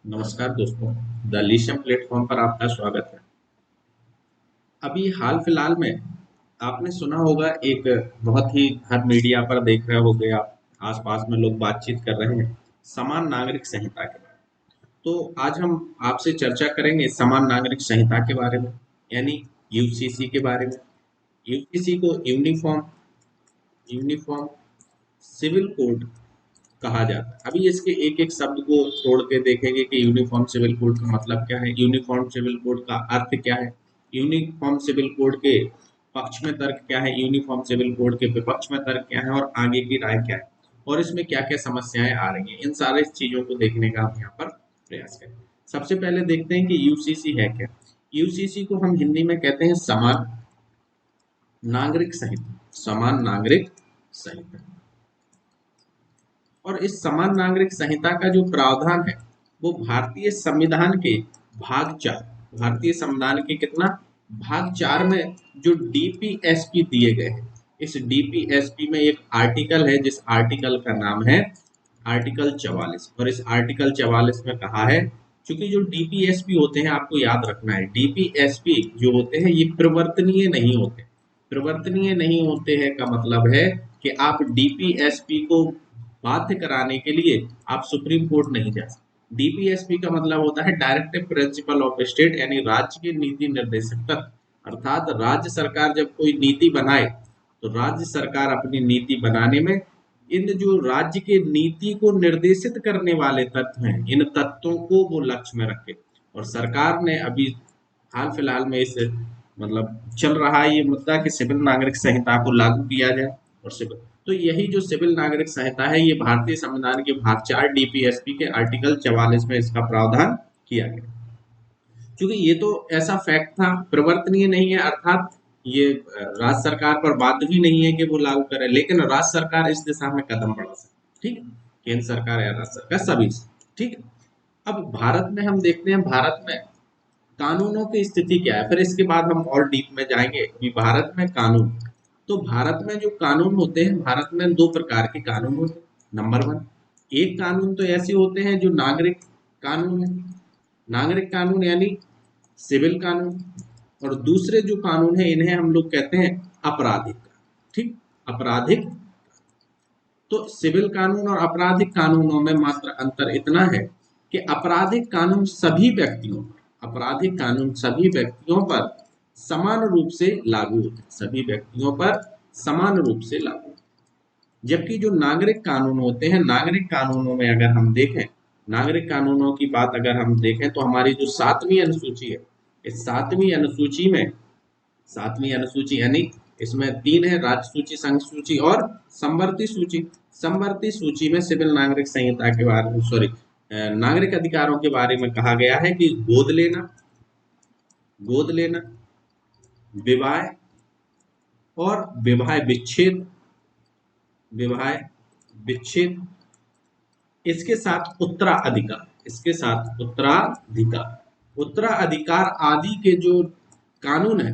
नमस्कार दोस्तों, the लीशम platform पर आपका स्वागत है। अभी हाल फिलहाल में आपने सुना होगा एक बहुत ही हर मीडिया पर देख रहे होंगे आप, आसपास में लोग बातचीत कर रहे हैं समान नागरिक संहिता के बारे में। तो आज हम आपसे चर्चा करेंगे समान नागरिक संहिता के बारे में, यानी यूसीसी के बारे में। यूसीसी को यूनिफॉर्म यूनिफॉर्म सिविल कोड कहा जाता है। अभी इसके एक एक शब्द को तोड़ के देखेंगे कि यूनिफॉर्म सिविल कोड का मतलब क्या है, यूनिफॉर्म सिविल कोड का अर्थ क्या है, यूनिफॉर्म सिविल कोड के पक्ष में तर्क क्या है, यूनिफॉर्म सिविल कोड के विपक्ष में तर्क क्या है और आगे की राय क्या है, और इसमें क्या क्या समस्याएं आ रही हैं। इन सारे चीजों को देखने का हम यहाँ पर प्रयास करें। सबसे पहले देखते हैं कि यूसीसी है क्या। यूसीसी को हम हिंदी में कहते हैं समान नागरिक संहिता। समान नागरिक संहिता। और इस समान नागरिक संहिता का जो प्रावधान है वो भारतीय संविधान के भाग 4, भारतीय संविधान के कितना, भाग 4 में जो डीपीएसपी दिए गए हैं, इस डीपीएसपी में एक आर्टिकल है जिस आर्टिकल का नाम है आर्टिकल 44। और इस आर्टिकल 44 में कहा है, क्योंकि जो डीपीएसपी होते हैं आपको याद रखना है, डीपीएसपी जो होते हैं ये परिवर्तनीय नहीं होते। परिवर्तनीय नहीं होते हैं का मतलब है कि आप डीपीएसपी को बाध्य कराने के लिए आप सुप्रीम कोर्ट नहीं जा सकते। डीपीएसपी का मतलब होता है डायरेक्टिव प्रिंसिपल ऑफ स्टेट, यानी राज्य के नीति निर्देशक तत्व। अर्थात राज्य सरकार जब कोई नीति बनाए तो राज्य सरकार अपनी नीति बनाने में इन जो राज्य के नीति को निर्देशित करने वाले तत्व हैं, इन तत्वों को वो लक्ष्य में रखे। और सरकार ने अभी हाल फिलहाल में इस मतलब चल रहा है ये मुद्दा कि सिविल नागरिक संहिता को लागू किया जाए। और सिविल तो यही जो सिविल नागरिक संहिता है ये भारतीय संविधान के भाग 4 डीपीएसपी के आर्टिकल 44 में इसका प्रावधान किया गया। क्योंकि ये तो ऐसा फैक्ट था, परिवर्तनीय नहीं है, अर्थात ये राज्य सरकार पर बाध्य भी नहीं है कि वो लागू करे, लेकिन राज्य सरकार इस दिशा में कदम बढ़ा सकती है। ठीक है, केंद्र सरकार या राज्य सरकार सभी। ठीक है। अब भारत में हम देखते हैं, भारत में कानूनों की स्थिति क्या है, फिर इसके बाद हम और डीप में जाएंगे कि भारत में कानून। तो भारत में जो कानून होते हैं, भारत में दो प्रकार के कानून होते हैं। नंबर वन, एक कानून तो ऐसे होते हैं जो नागरिक कानून है, नागरिक कानून यानी सिविल कानून। और दूसरे जो कानून है इन्हें हम लोग कहते हैं आपराधिक। ठीक, आपराधिक। तो सिविल कानून और आपराधिक कानूनों में मात्र अंतर इतना है कि आपराधिक कानून सभी व्यक्तियों पर, आपराधिक कानून सभी व्यक्तियों पर समान रूप से लागू होते हैं, सभी व्यक्तियों पर समान रूप से लागू। जबकि जो नागरिक कानून होते हैं, नागरिक कानूनों में अगर हम देखें, नागरिक कानूनों की बात अगर हम देखें तो हमारी जो 7वीं अनुसूची है, इस 7वीं अनुसूची में, 7वीं अनुसूची यानी इसमें 3 है, राज्य सूची, संघ सूची और संवर्ती सूची। संवर्ती सूची में सिविल नागरिक संहिता के बारे में, सॉरी, नागरिक अधिकारों के बारे में कहा गया है कि गोद लेना, विवाह और विवाह विच्छेद, इसके साथ उत्तराधिकार, इसके साथ उत्तराधिकार आदि के जो कानून है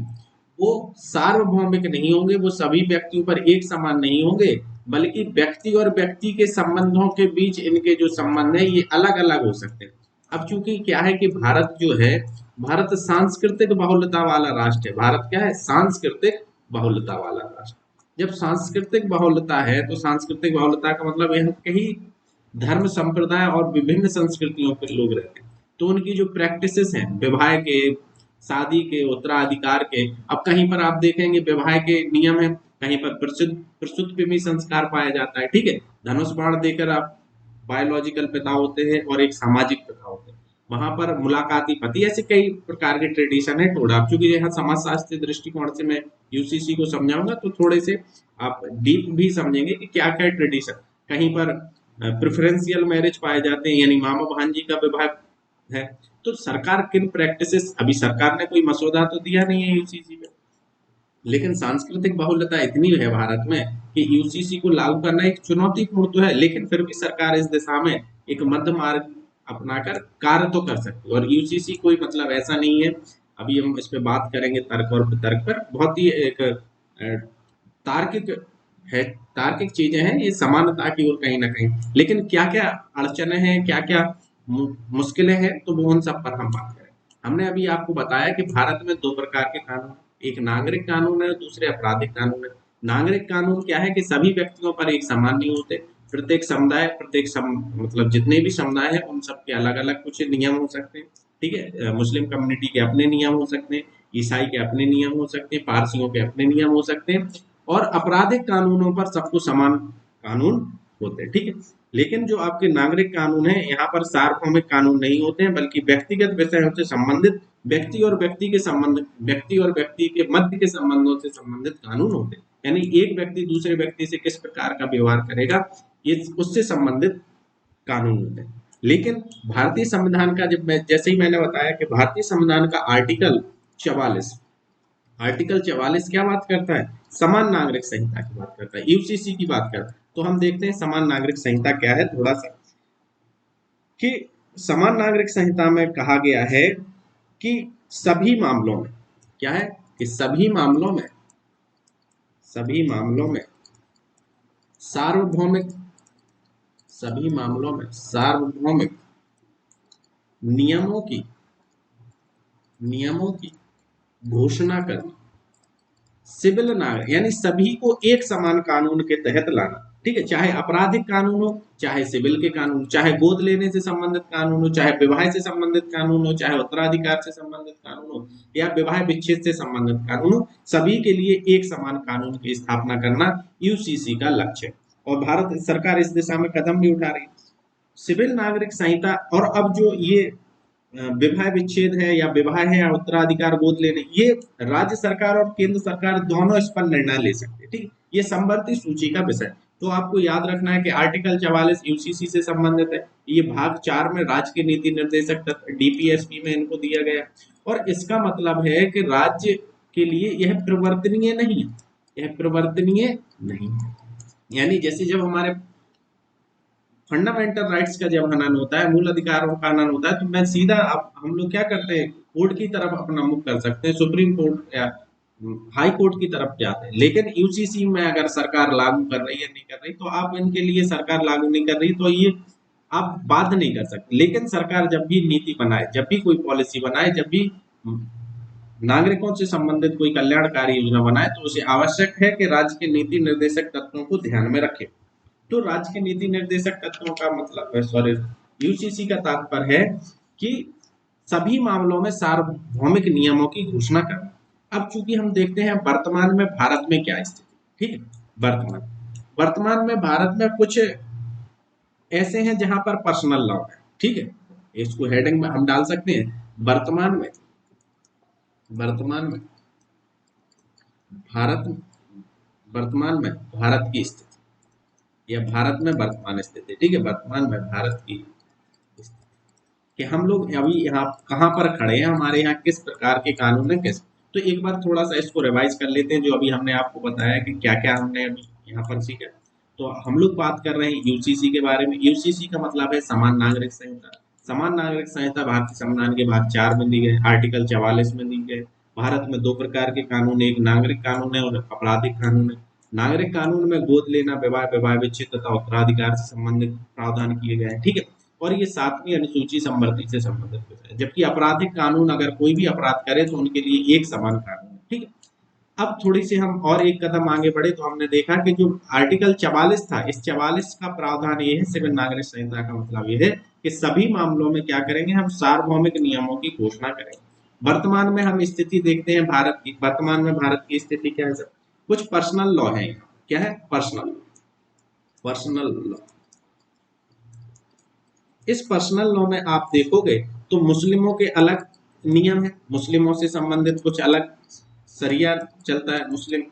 वो सार्वभौमिक नहीं होंगे, वो सभी व्यक्तियों पर एक समान नहीं होंगे, बल्कि व्यक्ति और व्यक्ति के संबंधों के बीच इनके जो संबंध है ये अलग अलग हो सकते हैं। अब चूंकि क्या है कि भारत जो है, भारत सांस्कृतिक बहुलता वाला राष्ट्र है। भारत क्या है, सांस्कृतिक बहुलता वाला राष्ट्र। जब सांस्कृतिक बहुलता है तो सांस्कृतिक बहुलता का मतलब यह कहीं धर्म संप्रदाय और विभिन्न संस्कृतियों के लोग रहते हैं, तो उनकी जो प्रैक्टिसेस हैं विवाह के, शादी के, उत्तराधिकार के, अब कहीं पर आप देखेंगे विवाह के नियम है, कहीं पर प्रसूति संस्कार पाया जाता है। ठीक है, धनुष बाण देकर आप बायोलॉजिकल पिता होते हैं और एक सामाजिक पिता होते हैं, वहां पर मुलाकाती पति, ऐसे कई प्रकार के ट्रेडिशन है। थोड़ा चूंकि यहाँ समाजशास्त्री दृष्टिकोण से मैं यूसीसी को समझाऊंगा तो थोड़े से आप डीप भी समझेंगे कि क्या क्या ट्रेडिशन। कहीं पर प्रेफरेंशियल मैरिज पाए जाते हैं, यानी मामा भांजी का विवाह है। तो सरकार किन प्रैक्टिसेस, अभी सरकार ने कोई मसौदा तो दिया नहीं है यूसीसी में, लेकिन सांस्कृतिक बहुलता इतनी है भारत में कि यूसीसी को लागू करना एक चुनौतीपूर्ण तो है, लेकिन फिर भी सरकार इस दिशा में एक मध्य मार्ग अपनाकर कार्य तो कर सकती है। और यूसीसी कोई मतलब ऐसा नहीं है, अभी हम इस पे बात करेंगे तर्क और वितर्क पर, बहुत ही एक तार्किक है, तार्किक चीजें हैं ये समानता की ओर कहीं ना कहीं। लेकिन क्या क्या अड़चने हैं, क्या क्या मुश्किलें हैं तो वो उन सब पर हम बात करें। हमने अभी आपको बताया कि भारत में दो प्रकार के कानून, एक नागरिक कानून है, दूसरे आपराधिक कानून है। नागरिक कानून क्या है कि सभी व्यक्तियों पर एक समान नहीं होते, प्रत्येक समुदाय मतलब जितने भी समुदाय हैं उन सब के अलग अलग कुछ नियम हो सकते हैं। ठीक है, मुस्लिम कम्युनिटी के अपने नियम हो सकते हैं, ईसाई के अपने नियम हो सकते हैं, पारसियों के अपने नियम हो सकते हैं, और आपराधिक कानूनों पर सबको समान कानून होते हैं। ठीक है, लेकिन जो आपके नागरिक कानून है यहाँ पर सार्वभौमिक कानून नहीं होते हैं, बल्कि व्यक्तिगत विषयों से संबंधित व्यक्ति और व्यक्ति के मध्य के संबंधों से संबंधित कानून होते हैं। यानी एक व्यक्ति दूसरे व्यक्ति से किस प्रकार का व्यवहार करेगा, ये उससे संबंधित कानून होते हैं। लेकिन भारतीय संविधान का जैसे ही मैंने बताया कि भारतीय संविधान का आर्टिकल 44 क्या बात करता है, समान नागरिक संहिता की बात करता है, यूसीसी की बात करता है। तो हम देखते हैं समान नागरिक संहिता क्या है थोड़ा सा, कि समान नागरिक संहिता में कहा गया है कि सभी मामलों में क्या है, कि सभी मामलों में सार्वभौमिक नियमों की घोषणा करना, सिविल नागरिक यानी सभी को एक समान कानून के तहत लाना। ठीक है, चाहे आपराधिक कानून हो, चाहे सिविल के कानून, चाहे गोद लेने से संबंधित कानून हो, चाहे विवाह से संबंधित कानून हो, चाहे उत्तराधिकार से संबंधित कानून हो, या विवाह विच्छेद से संबंधित कानून हो, सभी के लिए एक समान कानून की स्थापना करना यूसीसी का लक्ष्य है। और भारत सरकार इस दिशा में कदम भी उठा रही है। सिविल नागरिक संहिता, और अब जो ये विवाह विच्छेद है या विवाह है या उत्तराधिकार गोद लेने, ये राज्य सरकार और केंद्र सरकार दोनों इस पर निर्णय ले सकते हैं। ठीक, ये संवर्ती सूची का विषय। तो आपको याद रखना है कि आर्टिकल 44 यूसीसी से संबंधित है। ये भाग 4 में राज्य के नीति निर्देशक तत्व डीपीएसपी में इनको दिया गया, और इसका मतलब है कि राज्य के लिए यह परिवर्तनीय नहीं है, यानी जैसे जब हमारे फंडामेंटल राइट्स का जब हनन होता है, मूल अधिकारों का हनन होता है, तो मैं सीधा अब हम लोग क्या करते हैं, कोर्ट की तरफ अपना मुख कर सकते हैं, सुप्रीम कोर्ट या हाई कोर्ट की तरफ जाते हैं। लेकिन यूसीसी में अगर सरकार लागू कर रही है, नहीं कर रही, तो आप इनके लिए सरकार लागू नहीं कर रही तो ये आप बाध्य नहीं कर सकते। लेकिन सरकार जब भी नीति बनाए, जब भी कोई पॉलिसी बनाए, जब भी नागरिकों से संबंधित कोई कल्याणकारी योजना बनाए, तो उसे आवश्यक है कि राज्य के नीति निर्देशक तत्वों को ध्यान में रखे। तो राज्य के नीति निर्देशक तत्वों का मतलब यूसीसी का तात्पर्य है कि सभी मामलों में सार्वभौमिक नियमों की घोषणा करना। अब चूंकि हम देखते हैं वर्तमान में भारत में क्या स्थिति, ठीक है, वर्तमान में भारत में कुछ ऐसे हैं जहां पर पर्सनल लॉ है। ठीक है, इसको हेडिंग में हम डाल सकते हैं, वर्तमान में भारत की स्थिति, या भारत में वर्तमान स्थिति। ठीक है, वर्तमान में भारत की स्थिति, कि हम लोग अभी यहाँ कहाँ पर खड़े हैं, हमारे यहाँ किस प्रकार के कानून है, कैसे। तो एक बार थोड़ा सा इसको रिवाइज कर लेते हैं, जो अभी हमने आपको बताया कि क्या क्या हमने अभी यहाँ पर सीखा। तो हम लोग बात कर रहे हैं यूसीसी के बारे में। यूसीसी का मतलब है समान नागरिक संहिता। समान नागरिक संहिता भारतीय संविधान के भाग 4 में दी गई, आर्टिकल 44 में दी गई। भारत में दो प्रकार के कानून है, एक नागरिक कानून है और आपराधिक कानून है। नागरिक कानून में गोद लेना, विवाह विच्छेद तथा उत्तराधिकार से संबंधित प्रावधान किए गए हैं। ठीक है, और ये 7वीं अनुसूची संवृत्ति से संबंधित विषय है। जबकि आपराधिक कानून, अगर कोई भी अपराध करे तो उनके लिए एक समान कानून है। ठीक है, अब थोड़ी सी हम और एक कदम आगे बढ़े तो हमने देखा कि जो आर्टिकल 44 था, इस 44 का प्रावधान ये है, सिविल नागरिक संहिता का मतलब ये है कि सभी मामलों में क्या करेंगे, हम सार्वभौमिक नियमों की घोषणा करेंगे। वर्तमान में हम स्थिति देखते हैं भारत की, वर्तमान में भारत की स्थिति क्या है सर, कुछ पर्सनल लॉ है। क्या है, पर्सनल लॉ। इस पर्सनल लॉ में आप देखोगे तो मुस्लिमों के अलग नियम है, मुस्लिमों से संबंधित कुछ अलग शरिया चलता है मुस्लिम।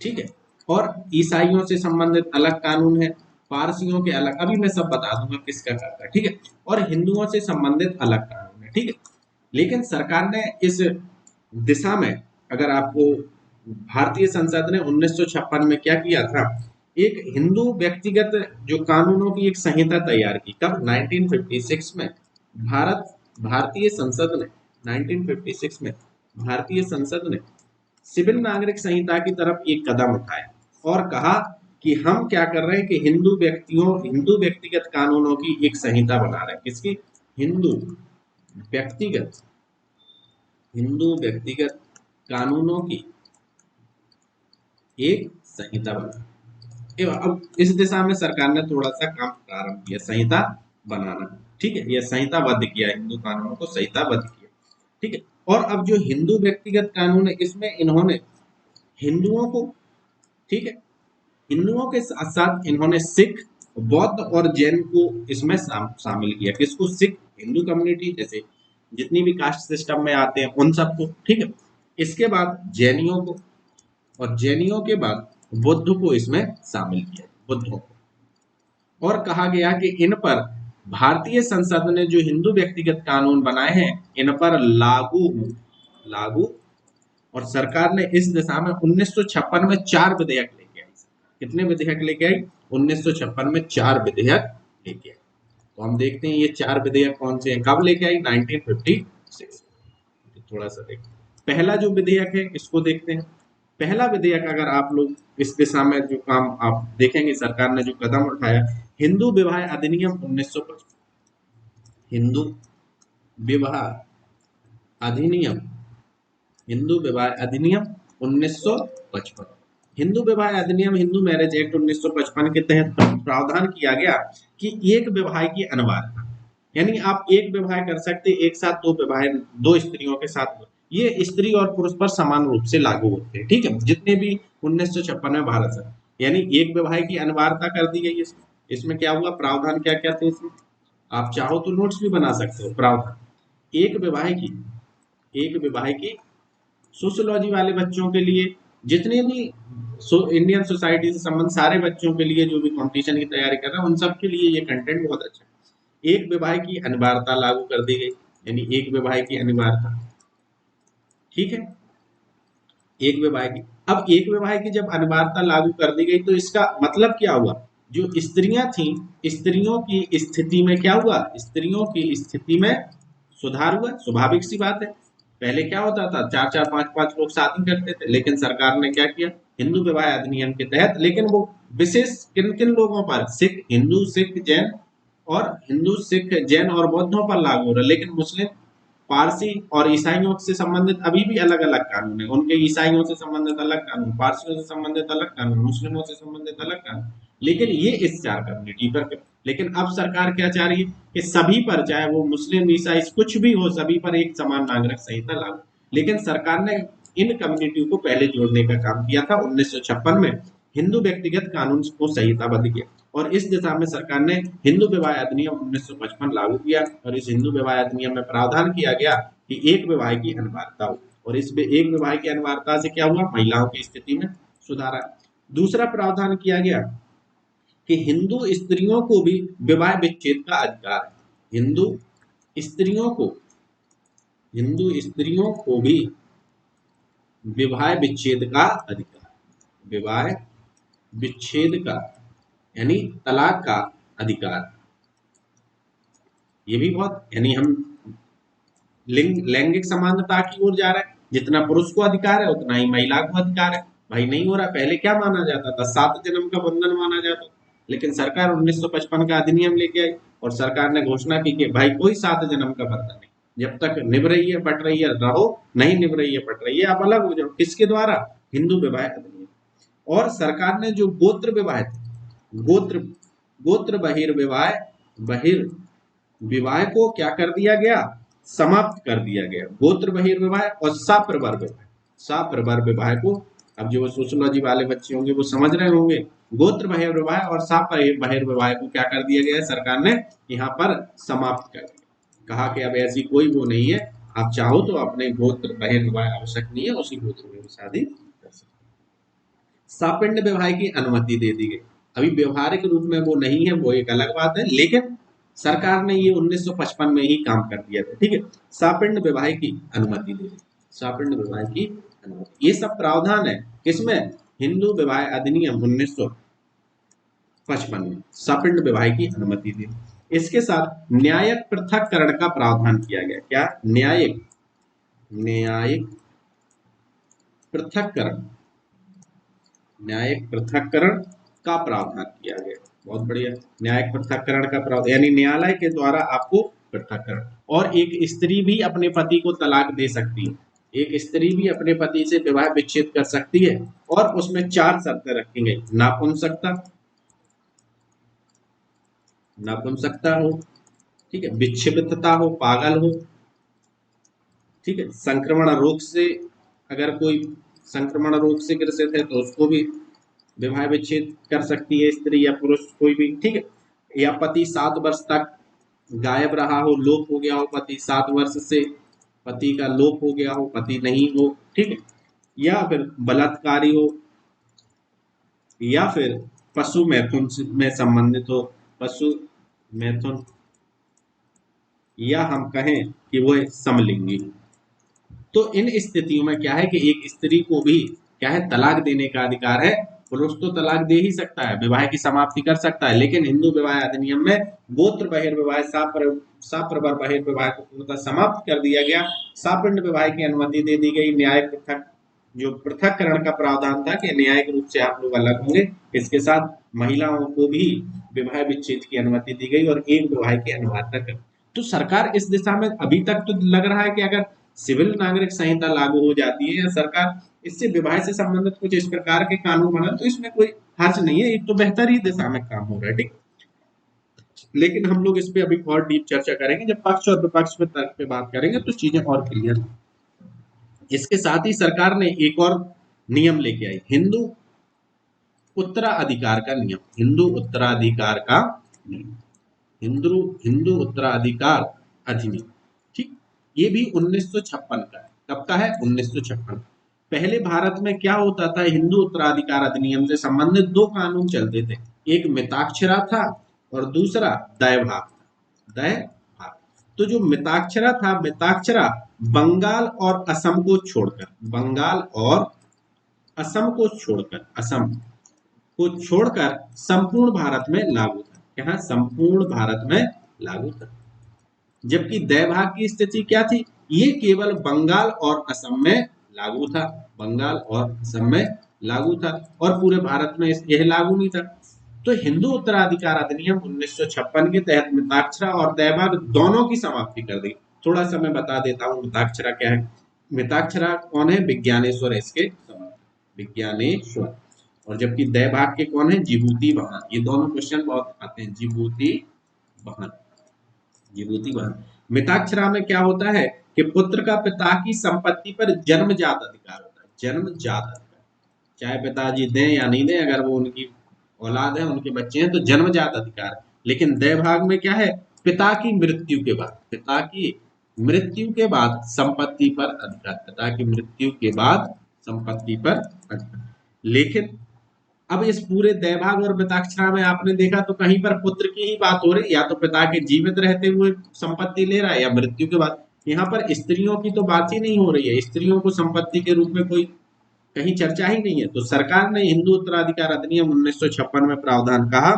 ठीक है, और ईसाइयों से संबंधित अलग कानून है, पारसियों के अलग, अभी मैं सब बता दूंगा किसका करता है। ठीक है, और हिंदुओं से संबंधित अलग कानून है। ठीक है, लेकिन सरकार ने इस दिशा में, अगर आपको भारतीय संसद ने 1956 में क्या किया था, एक हिंदू व्यक्तिगत जो कानूनों की एक संहिता तैयार की। कब, 1956 में भारतीय संसद ने 1956 में भारतीय संसद ने सिविल नागरिक संहिता की तरफ एक कदम उठाया और कहा कि हम क्या कर रहे हैं कि हिंदू व्यक्तिगत कानूनों की एक संहिता बना रहे हैं। किसकी? व्यक्तिगत हिंदू व्यक्तिगत कानूनों की एक संहिता बना। अब इस दिशा में सरकार ने थोड़ा सा काम प्रारंभ किया, संहिता बनाना। ठीक है, यह संहिताबद्ध किया, हिंदू कानूनों को संहिताबद्ध किया। ठीक है, और अब जो हिंदू व्यक्तिगत कानून है इसमें इन्होंने हिंदुओं को, ठीक है, हिंदुओं के साथ साथ इन्होंने सिख, बौद्ध और जैन को इसमें शामिल किया। किसको? सिख, हिंदू कम्युनिटी, जैसे जितनी भी कास्ट सिस्टम में आते हैं उन सबको। ठीक है, इसके बाद जैनियों को, और जैनियों के बाद बुद्ध को इसमें शामिल किया, बुद्धों को। और कहा गया कि इन पर भारतीय संसद ने जो हिंदू व्यक्तिगत कानून बनाए हैं इन पर लागू और सरकार ने इस दिशा में 1956 में 4 विधेयक लेके आई। कितने विधेयक लेके आई? 1956 में 4 विधेयक लेके आई। तो हम देखते हैं ये 4 विधेयक कौन से हैं, कब लेके आई? 1956। थोड़ा सा देखते हैं। पहला जो विधेयक है इसको देखते हैं। पहला विधेयक अगर आप लोग इस दिशा में जो काम आप देखेंगे सरकार ने जो कदम उठाया, हिंदू विवाह अधिनियम 1955। हिंदू विवाह अधिनियम हिंदू विवाह अधिनियम 1955। हिंदू विवाह अधिनियम, हिंदू मैरिज एक्ट 1955 के तहत प्रावधान किया गया कि एक विवाह की अनिवार्यता, यानी आप एक विवाह कर सकते, एक साथ दो विवाह, दो स्त्रियों के साथ, ये स्त्री और पुरुष पर समान रूप से लागू होते हैं। ठीक है, जितने भी 1956 में भारत से, यानी एक विवाह की अनिवार्यता कर दी गई। इसमें क्या हुआ? प्रावधान क्या कहते हैं इसमें, आप चाहो तो नोट्स भी बना सकते हो। प्रावधान एक विवाह की सोशियोलॉजी वाले बच्चों के लिए, जितने भी इंडियन सोसाइटी से संबंध सारे बच्चों के लिए जो भी कंपटीशन की तैयारी कर रहे हैं उन सब के लिए ये कंटेंट बहुत अच्छा है। एक विवाह की अनिवार्यता लागू कर दी गई, यानी एक विवाह की अनिवार्यता। ठीक है, एक विवाह की, अब एक विवाह की जब अनिवार्यता लागू कर दी गई तो इसका मतलब क्या हुआ? जो स्त्रियां थी, स्त्रियों की स्थिति में क्या हुआ? स्त्रियों की स्थिति में सुधार हुआ। स्वाभाविक सी बात है, पहले क्या होता था, 4-4 5-5 लोग शादी करते थे, लेकिन सरकार ने क्या किया? हिंदू विवाह अधिनियम के तहत, लेकिन वो विशेष किन किन लोगों पर? सिख, हिंदू, सिख, जैन, और हिंदू, सिख, जैन और बौद्धों पर लागू हो रहा है। लेकिन मुस्लिम, पारसी और ईसाइयों से संबंधित अभी भी अलग अलग कानून है उनके। ईसाइयों से संबंधित अलग कानून, पारसियों से संबंधित अलग कानून, मुस्लिमों से संबंधित अलग कानून, लेकिन ये इस 4 कम्युनिटी पर। लेकिन अब सरकार क्या चाह रही है कि सभी पर, चाहे वो मुस्लिम, ईसाई, कुछ भी हो, सभी पर एक समान नागरिक संहिता लागू। लेकिन सरकार ने इन कम्युनिटियों को पहले जोड़ने का काम किया था 1956 में, हिंदू व्यक्तिगत कानून को संहिताबद्ध किया, और इस दिशा में सरकार ने हिंदू विवाह अधिनियम 1955 लागू किया। और इस हिंदू विवाह अधिनियम में प्रावधान किया गया कि एक विवाह की अनिवार्यता हो, और इस एक विवाह की अनिवार्यता से क्या हुआ? महिलाओं की स्थिति में सुधार आया। दूसरा प्रावधान किया गया कि हिंदू स्त्रियों को भी विवाह विच्छेद का अधिकार है। स्त्रियों को हिंदू स्त्रियों को भी विवाह विच्छेद का अधिकार, विवाह विच्छेद का यानी तलाक का अधिकार। ये भी बहुत, यानी हम लैंगिक समानता की ओर जा रहा है। जितना पुरुष को अधिकार है उतना ही महिला को अधिकार है। भाई नहीं हो रहा, पहले क्या माना जाता था? 7 जन्म का बंधन माना जाता था, लेकिन सरकार 1955 का अधिनियम लेके आई और सरकार ने घोषणा की कि भाई कोई 7 जन्म का बंधन नहीं, जब तक निभ रही है पट रही है रहो, नहीं निभ रही है पट रही है आप अलग हो जाओ। किसके द्वारा? हिंदू विवाह अधिनियम। और सरकार ने जो गोत्र विवाह थे, गोत्र बहिर्विवाह को क्या कर दिया गया? समाप्त कर दिया गया। गोत्र बहिर्विवाह और साप्रवर विवाह को, अब जो सोशियोलॉजी वाले बच्चे होंगे वो समझ रहे होंगे, गोत्र बहिर्विवाह और बहिर्विवाह को क्या कर दिया गया? सरकार ने यहाँ पर समाप्त कर दिया। कहा कि अब ऐसी कोई वो नहीं है, आप चाहो तो अपने गोत्र बहिर्विवाह आवश्यक नहीं है, उसी गोत्र में शादी कर सकते। सापिंड विवाह की अनुमति दे दी गई। अभी व्यवहारिक रूप में वो नहीं है, वो एक अलग बात है, लेकिन सरकार ने ये 1955 में ही काम कर दिया था। ठीक है, सापिंड विवाह की अनुमति दे दी, सापिंड विवाह की अनुमति। ये सब प्रावधान है किसमें? हिंदू विवाह अधिनियम 1955 में सापिंड विवाह की अनुमति दी। इसके साथ न्यायिक पृथक्करण का प्रावधान किया गया। क्या? न्यायिक पृथक्करण, न्यायिक पृथक्करण का प्रावधान किया गया। बहुत बढ़िया। न्यायिक पृथक्करण का प्रावधान यानी न्यायालय के द्वारा आपको पृथक्करण। और एक स्त्री भी अपने पति को तलाक दे सकती है, एक स्त्री भी अपने पति से विवाह विच्छेद कर सकती है, और उसमें 4 शर्तें रखी गई। नापुंसकता, नापुंसकता हो, ठीक है, विक्षिप्तता हो, पागल हो, ठीक है, संक्रमण रोग से, अगर कोई संक्रमण रोग से ग्रसित है तो उसको भी विवाह विच्छेद कर सकती है स्त्री या पुरुष कोई भी, ठीक है, या पति 7 वर्ष तक गायब रहा हो, लोप हो गया हो, पति 7 वर्ष से पति का लोप हो गया हो, पति नहीं हो, ठीक है, या फिर बलात्कारी हो, या फिर पशु मैथुन में संबंधित हो, पशु मैथुन, या हम कहें कि वो समलिंगी। तो इन स्थितियों में क्या है कि एक स्त्री को भी क्या है, तलाक देने का अधिकार है। पुरुष तो तलाक दे ही सकता है, विवाह की समाप्ति कर सकता है, लेकिन हिंदू विवाह अधिनियम में गोत्र बहिर्विवाह, सप्रवर बहिर्विवाह को पूर्णतः समाप्त कर दिया गया। सापिंड विवाह की अनुमति दे दी गई। न्यायिक पृथक जो पृथक्करण का प्रावधान था कि न्यायिक रूप से आप लोग अलग होंगे, इसके साथ महिलाओं को भी विवाह विच्छेद की अनुमति दी गई और एक विवाह की अनिवार्यता कर। तो सरकार इस दिशा में अभी तक तो लग रहा है कि अगर सिविल नागरिक संहिता लागू हो जाती है या सरकार इससे विवाह से संबंधित कुछ इस प्रकार के कानून बना, तो इसमें कोई हर्ज नहीं है, एक तो बेहतर ही दिशा में काम हो रहा है, ठीक। लेकिन हम लोग इस पे अभी और डीप चर्चा करेंगे जब पक्ष और विपक्ष पे तर्क पे बात करेंगे, तो चीजें और क्लियर। इसके साथ ही सरकार ने एक और नियम लेके आई, हिंदू उत्तराधिकार का नियम। हिंदू उत्तराधिकार का नियम, हिंदू उत्तराधिकार अधिनियम, ठीक। ये भी 1956 का है। कब का है? 1956। पहले भारत में क्या होता था, हिंदू उत्तराधिकार अधिनियम से संबंधित 2 कानून चलते थे, एक मिताक्षरा था और दूसरा दैवभाग था। दैवभाग, तो जो मिताक्षरा था, मिताक्षरा बंगाल और असम को छोड़कर, बंगाल और असम को छोड़कर, असम को छोड़कर संपूर्ण भारत में लागू था। यहाँ संपूर्ण भारत में लागू था। जबकि दैवभाग की स्थिति क्या थी, ये केवल बंगाल और असम में लागू था, बंगाल और असम में लागू था, और पूरे भारत में यह लागू नहीं था। तो हिंदू उत्तराधिकार अधिनियम 1956 के तहत मिताक्षरा और दैवभाग दोनों की समाप्ति कर दी। थोड़ा सा मैं बता देता हूँ मिताक्षरा क्या है। मिताक्षरा कौन है? विज्ञानेश्वर है इसके, विज्ञानेश्वर। और जबकि दैवभाग के कौन है? जिबूती बहन। ये दोनों क्वेश्चन बहुत आते हैं, जिबूती बहन, जिबूती बहन। मिताक्षरा में क्या होता है कि पुत्र का पिता की संपत्ति पर जन्मजात अधिकार होता है, जन्मजात अधिकार, चाहे पिताजी दें या नहीं दें, अगर वो उनकी औलाद है, उनके बच्चे हैं, तो जन्मजात अधिकार। लेकिन दैवभाग में क्या है? पिता की मृत्यु के बाद, पिता की मृत्यु के बाद संपत्ति पर अधिकार, पिता की मृत्यु के बाद संपत्ति पर अधिकार। लेकिन अब इस पूरे दैवभाग और मिताक्षरा में आपने देखा तो कहीं पर पुत्र की ही बात हो रही, या तो पिता के जीवित रहते हुए संपत्ति ले रहा है या मृत्यु के बाद। यहाँ पर स्त्रियों की तो बात ही नहीं हो रही है, स्त्रियों को संपत्ति के रूप में कोई कहीं चर्चा ही नहीं है। तो सरकार ने हिंदू उत्तराधिकार अधिनियम 1956 में प्रावधान कहा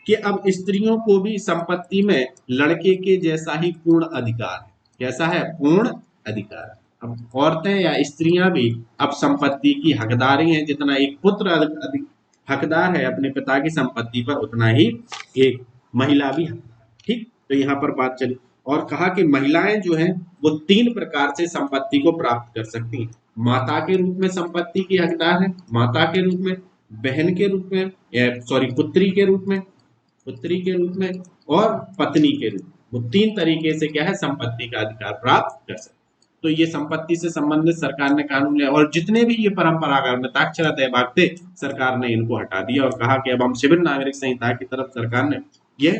कि अब स्त्रियों को भी संपत्ति में लड़के के जैसा ही पूर्ण अधिकार है। कैसा है? पूर्ण अधिकार। अब औरतें या स्त्रियां भी अब संपत्ति की हकदारी हैं, जितना एक पुत्र हकदार है अपने पिता की संपत्ति पर, उतना ही एक महिला भी हकदार, ठीक। तो यहाँ पर बात चली और कहा कि महिलाएं जो हैं वो 3 प्रकार से संपत्ति को प्राप्त कर सकती हैं। माता के रूप में संपत्ति की हकदार है, माता के रूप में, बहन के रूप में, सॉरी पुत्री के रूप में, पुत्री के रूप में, और पत्नी के रूप में। वो 3 तरीके से क्या है, संपत्ति का अधिकार प्राप्त कर सकते। तो ये संपत्ति से संबंधित सरकार ने कानून लिया, और जितने भी ये परंपरागत मिताक्षरा दैवभाग थे, सरकार ने इनको हटा दिया और कहा कि अब हम सिविल नागरिक संहिता की तरफ सरकार ने ये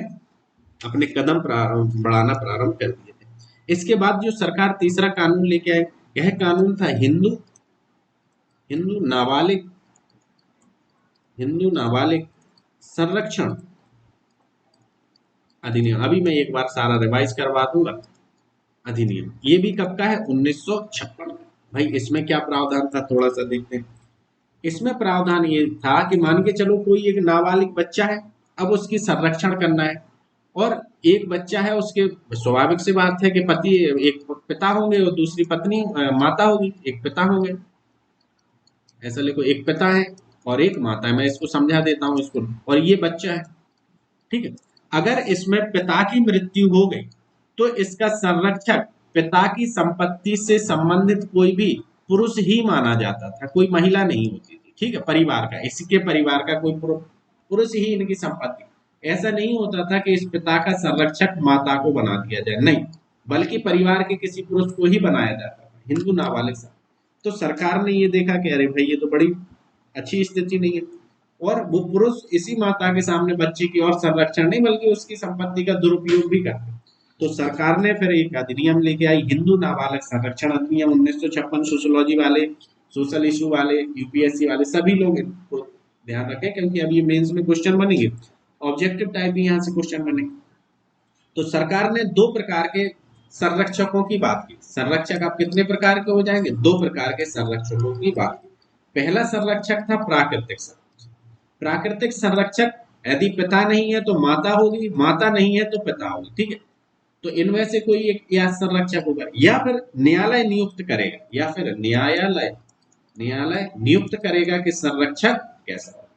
अपने कदम बढ़ाना प्रारंभ कर दिए थे। इसके बाद जो सरकार तीसरा कानून लेके आए, यह कानून था हिंदू हिंदू नाबालिग हिंदू नाबालिग संरक्षण अधिनियम। अभी मैं एक बार सारा रिवाइज करवा दूंगा। अधिनियम ये भी कब का है? 1956। भाई इसमें क्या प्रावधान था, थोड़ा सा देखते हैं। इसमें प्रावधान ये था कि मान के चलो कोई एक नाबालिग बच्चा है, अब उसकी संरक्षण करना है, और एक बच्चा है, उसके स्वाभाविक सी बात है कि पति, एक पिता होंगे और दूसरी पत्नी माता होगी, एक पिता होंगे, ऐसा लिखो, एक पिता है और एक माता है। मैं इसको समझा देता हूँ इसको। और ये बच्चा है, ठीक है। अगर इसमें पिता की मृत्यु हो गई तो इसका संरक्षक पिता की संपत्ति से संबंधित कोई भी पुरुष ही माना जाता था, कोई महिला नहीं होती थी, ठीक है। परिवार का, इसके परिवार का कोई पुरुष ही इनकी संपत्ति। ऐसा नहीं होता था कि इस पिता का संरक्षक माता को बना दिया जाए, नहीं, बल्कि परिवार के किसी पुरुष को ही बनाया जाता था, हिंदू नाबालिग से। तो सरकार ने ये देखा कि अरे भाई ये तो बड़ी अच्छी स्थिति नहीं है, और वो पुरुष इसी माता के सामने बच्चे की और संरक्षण नहीं बल्कि उसकी संपत्ति का दुरुपयोग भी करते। तो सरकार ने फिर एक अधिनियम लेके आई, हिंदू नाबालग संरक्षण अधिनियम 1956। सोशोलॉजी वाले, सोशल इशू वाले, यूपीएससी वाले सभी लोग इनको ध्यान रखें, क्योंकि अब ये मेंस में क्वेश्चन बनेंगे, ऑब्जेक्टिव टाइप भी यहाँ से क्वेश्चन बनेंगे। तो सरकार ने दो प्रकार के संरक्षकों की बात की। संरक्षक आप कितने प्रकार के हो जाएंगे? दो प्रकार के संरक्षकों की बात की। पहला संरक्षक था प्राकृतिक संरक्षक। प्राकृतिक संरक्षक यदि पिता नहीं है तो माता होगी, माता नहीं है तो पिता होगी, ठीक है। तो इनमें से कोई एक या संरक्षक होगा, या फिर न्यायालय नियुक्त करेगा, या फिर न्यायालय न्यायालय नियुक्त करेगा कि संरक्षक कैसा होगा।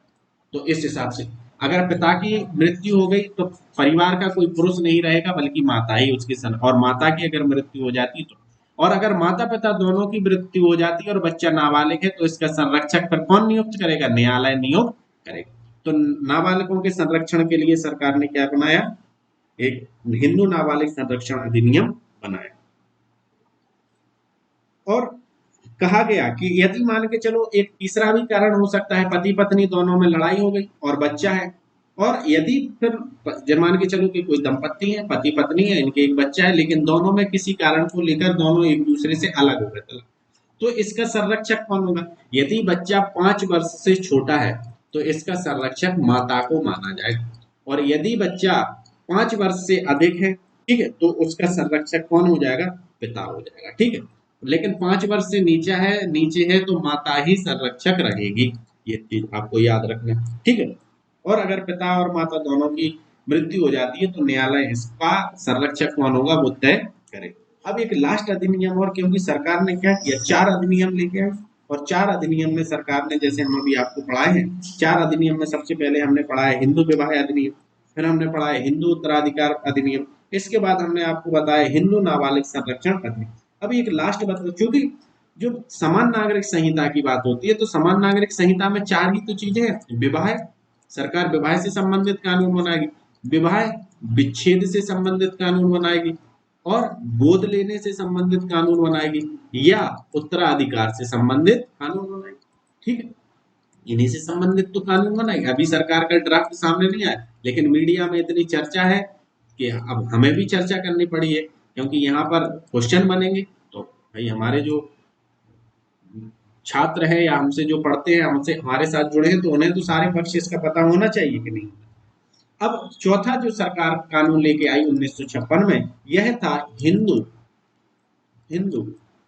तो इस हिसाब से अगर पिता की मृत्यु हो गई तो परिवार का कोई पुरुष नहीं रहेगा बल्कि माता ही उसकी और माता की अगर मृत्यु हो जाती तो, और अगर माता पिता दोनों की मृत्यु हो जाती है और बच्चा नाबालिग है तो इसका संरक्षक पर कौन नियुक्त करेगा? न्यायालय नियुक्त करेगा। तो नाबालिगों के संरक्षण के लिए सरकार ने क्या बनाया? एक हिंदू नाबालिग संरक्षण अधिनियम बनाया। और कहा गया कि यदि मान के चलो एक तीसरा भी कारण हो सकता है, पति पत्नी दोनों में लड़ाई हो गई और बच्चा है, और यदि फिर मान के चलो कि कोई दंपत्ति है, पति पत्नी है, इनके एक बच्चा है, लेकिन दोनों में किसी कारण को लेकर दोनों एक दूसरे से अलग हो गए, तो इसका संरक्षक कौन होगा? यदि बच्चा 5 वर्ष से छोटा है तो इसका संरक्षक माता को माना जाएगा, और यदि बच्चा 5 वर्ष से अधिक है, ठीक है, तो उसका संरक्षक कौन हो जाएगा? पिता हो जाएगा, ठीक है। लेकिन 5 वर्ष से नीचे है तो माता ही संरक्षक रहेगी, ये चीज आपको याद रखना, ठीक है। और अगर पिता और माता दोनों की मृत्यु हो जाती है तो न्यायालय इसका संरक्षक कौन होगा वो तय करेगा। अब एक लास्ट अधिनियम, और क्योंकि सरकार ने क्या किया, 4 अधिनियम लेके आए, और 4 अधिनियम में सरकार ने, जैसे हम अभी आपको पढ़ाए हैं, 4 अधिनियम में सबसे पहले हमने पढ़ा है हिंदू विवाह अधिनियम, फिर हमने पढ़ा है हिंदू उत्तराधिकार अधिनियम, इसके बाद हमने आपको बताया हिंदू नाबालिग संरक्षण अधिनियम। अभी एक लास्ट बता, क्योंकि जो समान नागरिक संहिता की बात होती है तो समान नागरिक संहिता में 4 ही तो चीजें हैं। विवाह, सरकार विवाह से संबंधित कानून बनाएगी, विवाह विच्छेद से संबंधित कानून बनाएगी, और गोद लेने से संबंधित कानून बनाएगी, या उत्तराधिकार से संबंधित कानून बनाएगी, ठीक है। इन्हीं से संबंधित तो कानून बनाएगी। अभी सरकार का ड्राफ्ट सामने नहीं आया, लेकिन मीडिया में इतनी चर्चा है कि अब हमें भी चर्चा करनी पड़ी है, क्योंकि यहाँ पर क्वेश्चन बनेंगे तो भाई हमारे जो छात्र है या हमसे जो पढ़ते हैं, हमसे हमारे साथ जुड़े हैं, तो उन्हें तो सारे पक्ष इसका पता होना चाहिए कि नहीं। अब चौथा जो सरकार कानून लेके आई 1956 में, यह था हिंदू हिंदू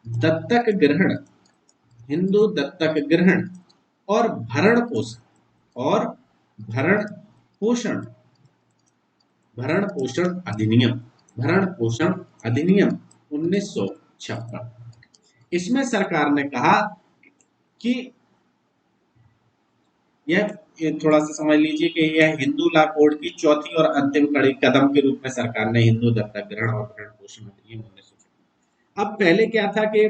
दत्तक ग्रहण, हिंदू दत्तक ग्रहण और भरण पोषण और भरण पोषण भरण पोषण अधिनियम, भरण पोषण अधिनियम 1956। इसमें सरकार ने कहा कि यह थोड़ा सा समझ लीजिए कि यह हिंदू लॉ कोड की चौथी और अंतिम कड़ी कदम के रूप में सरकार ने हिंदू दत्तक ग्रहण और भरण पोषण अधिनियम 1956। अब पहले क्या था कि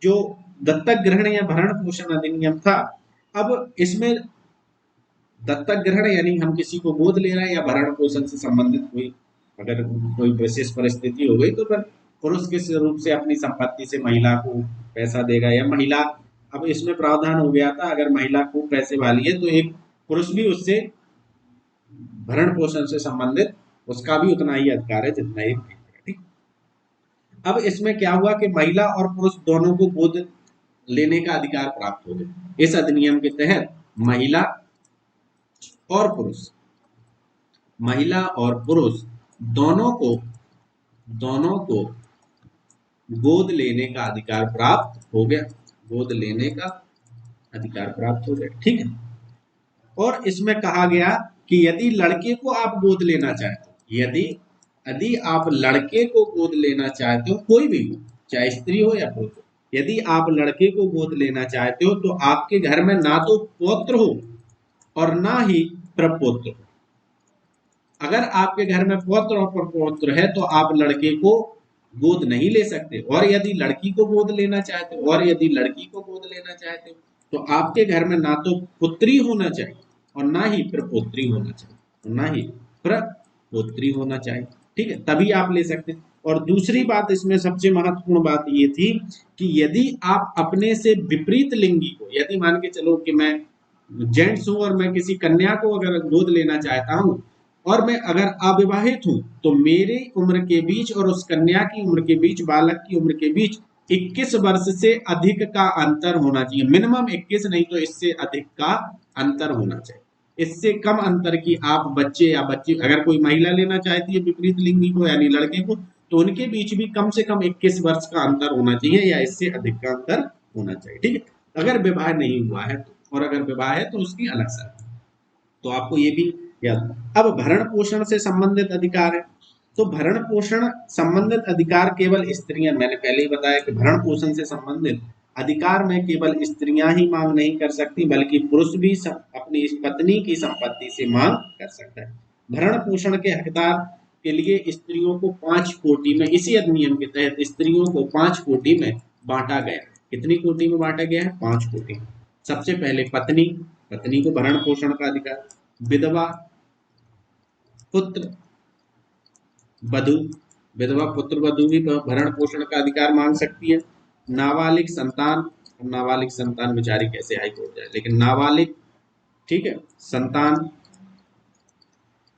जो दत्तक ग्रहण या भरण पोषण अधिनियम था, अब इसमें दत्तक ग्रहण यानी हम किसी को गोद ले रहे हैं, या भरण पोषण से संबंधित कोई अगर कोई विशेष परिस्थिति हो गई तो फिर पुरुष किस रूप से अपनी संपत्ति से महिला को पैसा देगा, या महिला, अब इसमें प्रावधान हो गया था अगर महिला खूब पैसे वाली है तो एक पुरुष भी उससे भरण पोषण से संबंधित उसका भी उतना ही अधिकार है जितना ही, ठीक। अब इसमें क्या हुआ कि महिला और पुरुष दोनों को गोद लेने का अधिकार प्राप्त हो गया। इस अधिनियम के तहत महिला और पुरुष दोनों को गोद लेने का अधिकार प्राप्त हो गया, गोद लेने का अधिकार प्राप्त हो गया, ठीक है। और इसमें कहा गया कि यदि लड़के को आप गोद लेना चाहते हो, यदि आप लड़के को गोद लेना चाहते हो, कोई भी हो, चाहे स्त्री हो या पुरुष हो, यदि आप लड़के को गोद लेना चाहते हो तो आपके घर में ना तो पौत्र हो और ना ही प्रपौत्र हो। अगर आपके घर में पौत्र और प्रपौत्र है तो आप लड़के को गोद नहीं ले सकते, और यदि लड़की को गोद लेना चाहते हो और यदि लड़की को गोद लेना चाहते हो तो आपके घर में ना तो पुत्री होना चाहिए और ना ही प्रपौत्री होना चाहिए, और ना ही प्रपौत्री होना चाहिए। ठीक है, तभी आप ले सकते हैं। और दूसरी बात इसमें सबसे महत्वपूर्ण बात ये थी कि यदि आप अपने से विपरीत लिंगी को, यदि मान के चलो कि मैं जेंट्स हूं और मैं किसी कन्या को अगर गोद लेना चाहता हूं और मैं अगर अविवाहित हूं तो मेरी उम्र के बीच और उस कन्या की उम्र के बीच, बालक की उम्र के बीच 21 वर्ष से अधिक का अंतर होना चाहिए। मिनिमम 21 नहीं तो इससे अधिक का अंतर होना चाहिए। इससे कम अंतर की आप बच्चे या बच्ची अगर कोई महिला लेना चाहती है विपरीत लिंगी को यानी लड़के को, तो उनके बीच भी कम से कम 21 वर्ष का अंतर होना चाहिए या इससे अधिक का अंतर होना चाहिए। ठीक है, अगर विवाह नहीं हुआ है तो, और अगर विवाह है तो उसकी अलग शर्त। तो आपको ये भी याद। अब भरण पोषण से संबंधित अधिकार है, तो भरण पोषण संबंधित अधिकार केवल स्त्रियां, मैंने पहले ही बताया कि भरण पोषण से संबंधित अधिकार में केवल स्त्रियां ही मांग नहीं कर सकती बल्कि पुरुष भी अपनी इस पत्नी की संपत्ति से मांग कर सकता है। भरण पोषण के हकदार के लिए स्त्रियों को 5 कोटि में, इसी अधिनियम के तहत स्त्रियों को 5 कोटि में बांटा गया। कितनी कोटि में बांटा गया है? 5 कोटि में। सबसे पहले पत्नी, पत्नी को भरण पोषण का अधिकार। विधवा, पुत्र, वधु, विधवा पुत्र वधु भी भरण पोषण का अधिकार मांग सकती है। नाबालिग संतान, नाबालिग संतान बेचारी कैसे हाईकोर्ट जाए, लेकिन नाबालिग, ठीक है, संतान।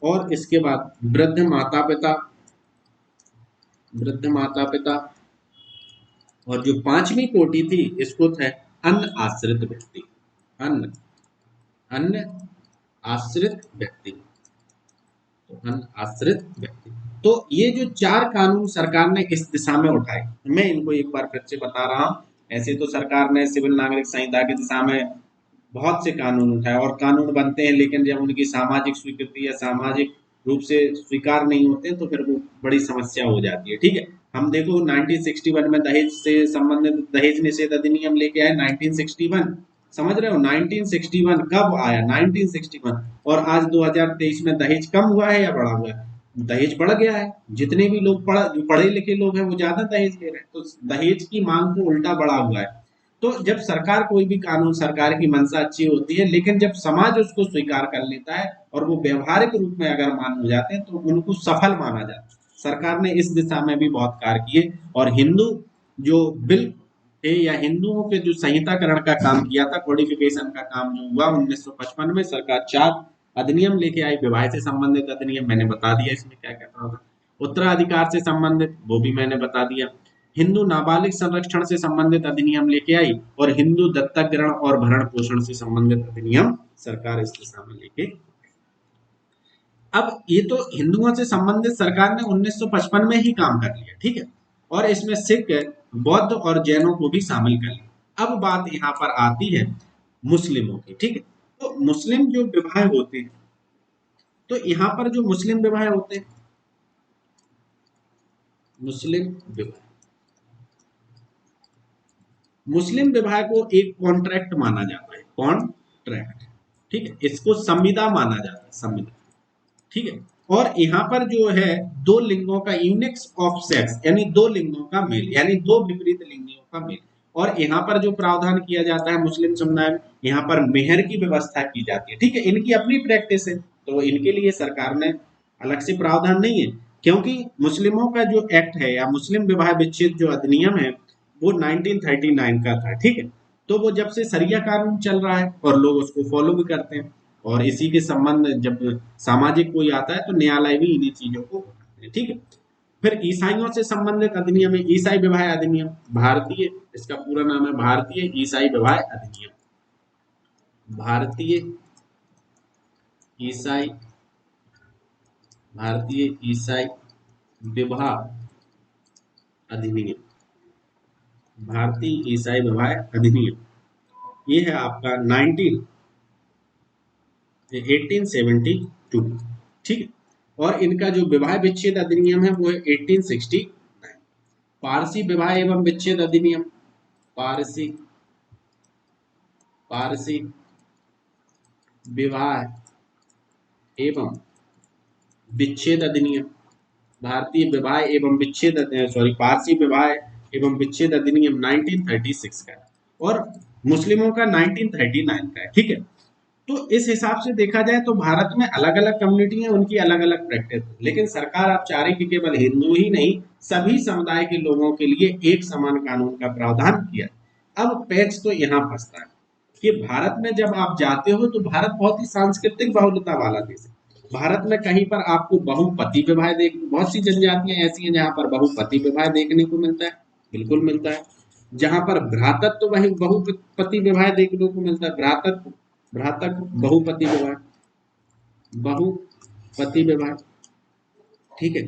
और इसके बाद वृद्ध माता पिता, वृद्ध माता पिता। और जो 5वीं कोटि थी इसको है अन्य आश्रित व्यक्ति, अन्य, अन्य आश्रित व्यक्ति, तो अन्य आश्रित व्यक्ति। तो ये जो 4 कानून सरकार ने इस दिशा में उठाए, मैं इनको एक बार फिर से बता रहा हूं। ऐसे तो सरकार ने सिविल नागरिक संहिता की दिशा में बहुत से कानून उठाए और कानून बनते हैं, लेकिन जब उनकी सामाजिक स्वीकृति या सामाजिक रूप से स्वीकार नहीं होते तो फिर वो बड़ी समस्या हो जाती है। ठीक है, हम देखो 1961 में दहेज से संबंधित दहेज निषेध अधिनियम लेके आए 1961, समझ रहे हो? 1961 कब आया? 1961। और आज 2023 में दहेज कम हुआ है या बढ़ा हुआ है? दहेज बढ़ गया है। जितने भी लोग पढ़े लिखे लोग हैं वो ज्यादा दहेज ले रहे हैं, तो दहेज की मांग को उल्टा बढ़ा हुआ है। तो जब सरकार कोई भी कानून, सरकार की मंशा अच्छी होती है, लेकिन जब समाज उसको स्वीकार कर लेता है और वो व्यवहारिक रूप में अगर मान हो जाते हैं तो उनको सफल माना जाता है। सरकार ने इस दिशा में भी बहुत कार्य किए। और हिंदू जो बिल थे या हिंदुओं के जो संहिताकरण का काम किया था, कोडिफिकेशन का काम जो हुआ 1955 में, सरकार 4 अधिनियम लेके आई। विवाह से संबंधित अधिनियम मैंने बता दिया इसमें क्या क्या था। उत्तराधिकार से संबंधित वो भी मैंने बता दिया। हिंदू नाबालिग संरक्षण से संबंधित अधिनियम लेके आई और हिंदू दत्तक ग्रहण और भरण पोषण से संबंधित अधिनियम सरकार इस दिशा में लेके। अब ये तो हिंदुओं से संबंधित सरकार ने 1955 में ही काम कर लिया, ठीक है, और इसमें सिख, बौद्ध और जैनों को भी शामिल कर लिया। अब बात यहाँ पर आती है मुस्लिमों की, ठीक है। तो मुस्लिम जो विवाह होते हैं, तो यहाँ पर जो मुस्लिम विवाह होते हैं, मुस्लिम विवाह, मुस्लिम विवाह को एक कॉन्ट्रैक्ट माना जाता है, कॉन्ट्रैक्ट, ठीक है, इसको संविदा माना जाता है, संविदा, ठीक है। और यहाँ पर जो है 2 लिंगों का यूनिक्स ऑफ सेक्स, यानी 2 लिंगों का मेल, यानी 2 विपरीत लिंगियों का मेल। और यहाँ पर जो प्रावधान किया जाता है मुस्लिम समुदाय में, यहाँ पर मेहर की व्यवस्था की जाती है, ठीक है, इनकी अपनी प्रैक्टिस है, तो इनके लिए सरकार ने अलग से प्रावधान नहीं है, क्योंकि मुस्लिमों का जो एक्ट है या मुस्लिम विवाह विच्छेद जो अधिनियम है वो 1939 का था, ठीक है। तो वो जब से सरिया कानून चल रहा है और लोग उसको फॉलो भी करते हैं, और इसी के संबंध जब सामाजिक कोई आता है तो न्यायालय भी इन्हीं चीजों को उठाते हैं, ठीक है। फिर ईसाइयों से संबंधित अधिनियम है ईसाई विवाह अधिनियम, भारतीय, इसका पूरा नाम है भारतीय ईसाई विवाह अधिनियम, भारतीय ईसाई, भारतीय ईसाई विवाह अधिनियम, भारतीय ईसाई विवाह अधिनियम, ये है आपका 1872, ठीक है। और इनका जो विवाह विच्छेद अधिनियम है वो है 1869। पारसी विवाह एवं विच्छेद अधिनियम, पारसी पारसी विवाह एवं विच्छेद अधिनियम, भारतीय विवाह एवं विच्छेद, सॉरी, पारसी विवाह एवं विच्छेद अधिनियम 1936 का है, और मुस्लिमों का 1939 का है। ठीक है, तो इस हिसाब से देखा जाए तो भारत में अलग अलग कम्युनिटी है, उनकी अलग अलग प्रैक्टिस है, लेकिन सरकार अब चाह रही कि केवल हिंदू ही नहीं, सभी समुदाय के लोगों के लिए एक समान कानून का प्रावधान किया। अब पैच तो यहाँ फंसता है कि भारत में जब आप जाते हो तो भारत बहुत ही सांस्कृतिक बहुलता वाला देश है। भारत में कहीं पर आपको बहुपति विवाह देख, बहुत सी जनजातियां ऐसी हैं जहां पर बहुपति विवाह देखने को मिलता है, बिल्कुल मिलता है। जहां पर भ्रातत्व तो वही बहुपति विवाह देखने को मिलता है, भ्रातक भ्रातक बहुपति विवाह, बहुपति विवाह, ठीक है।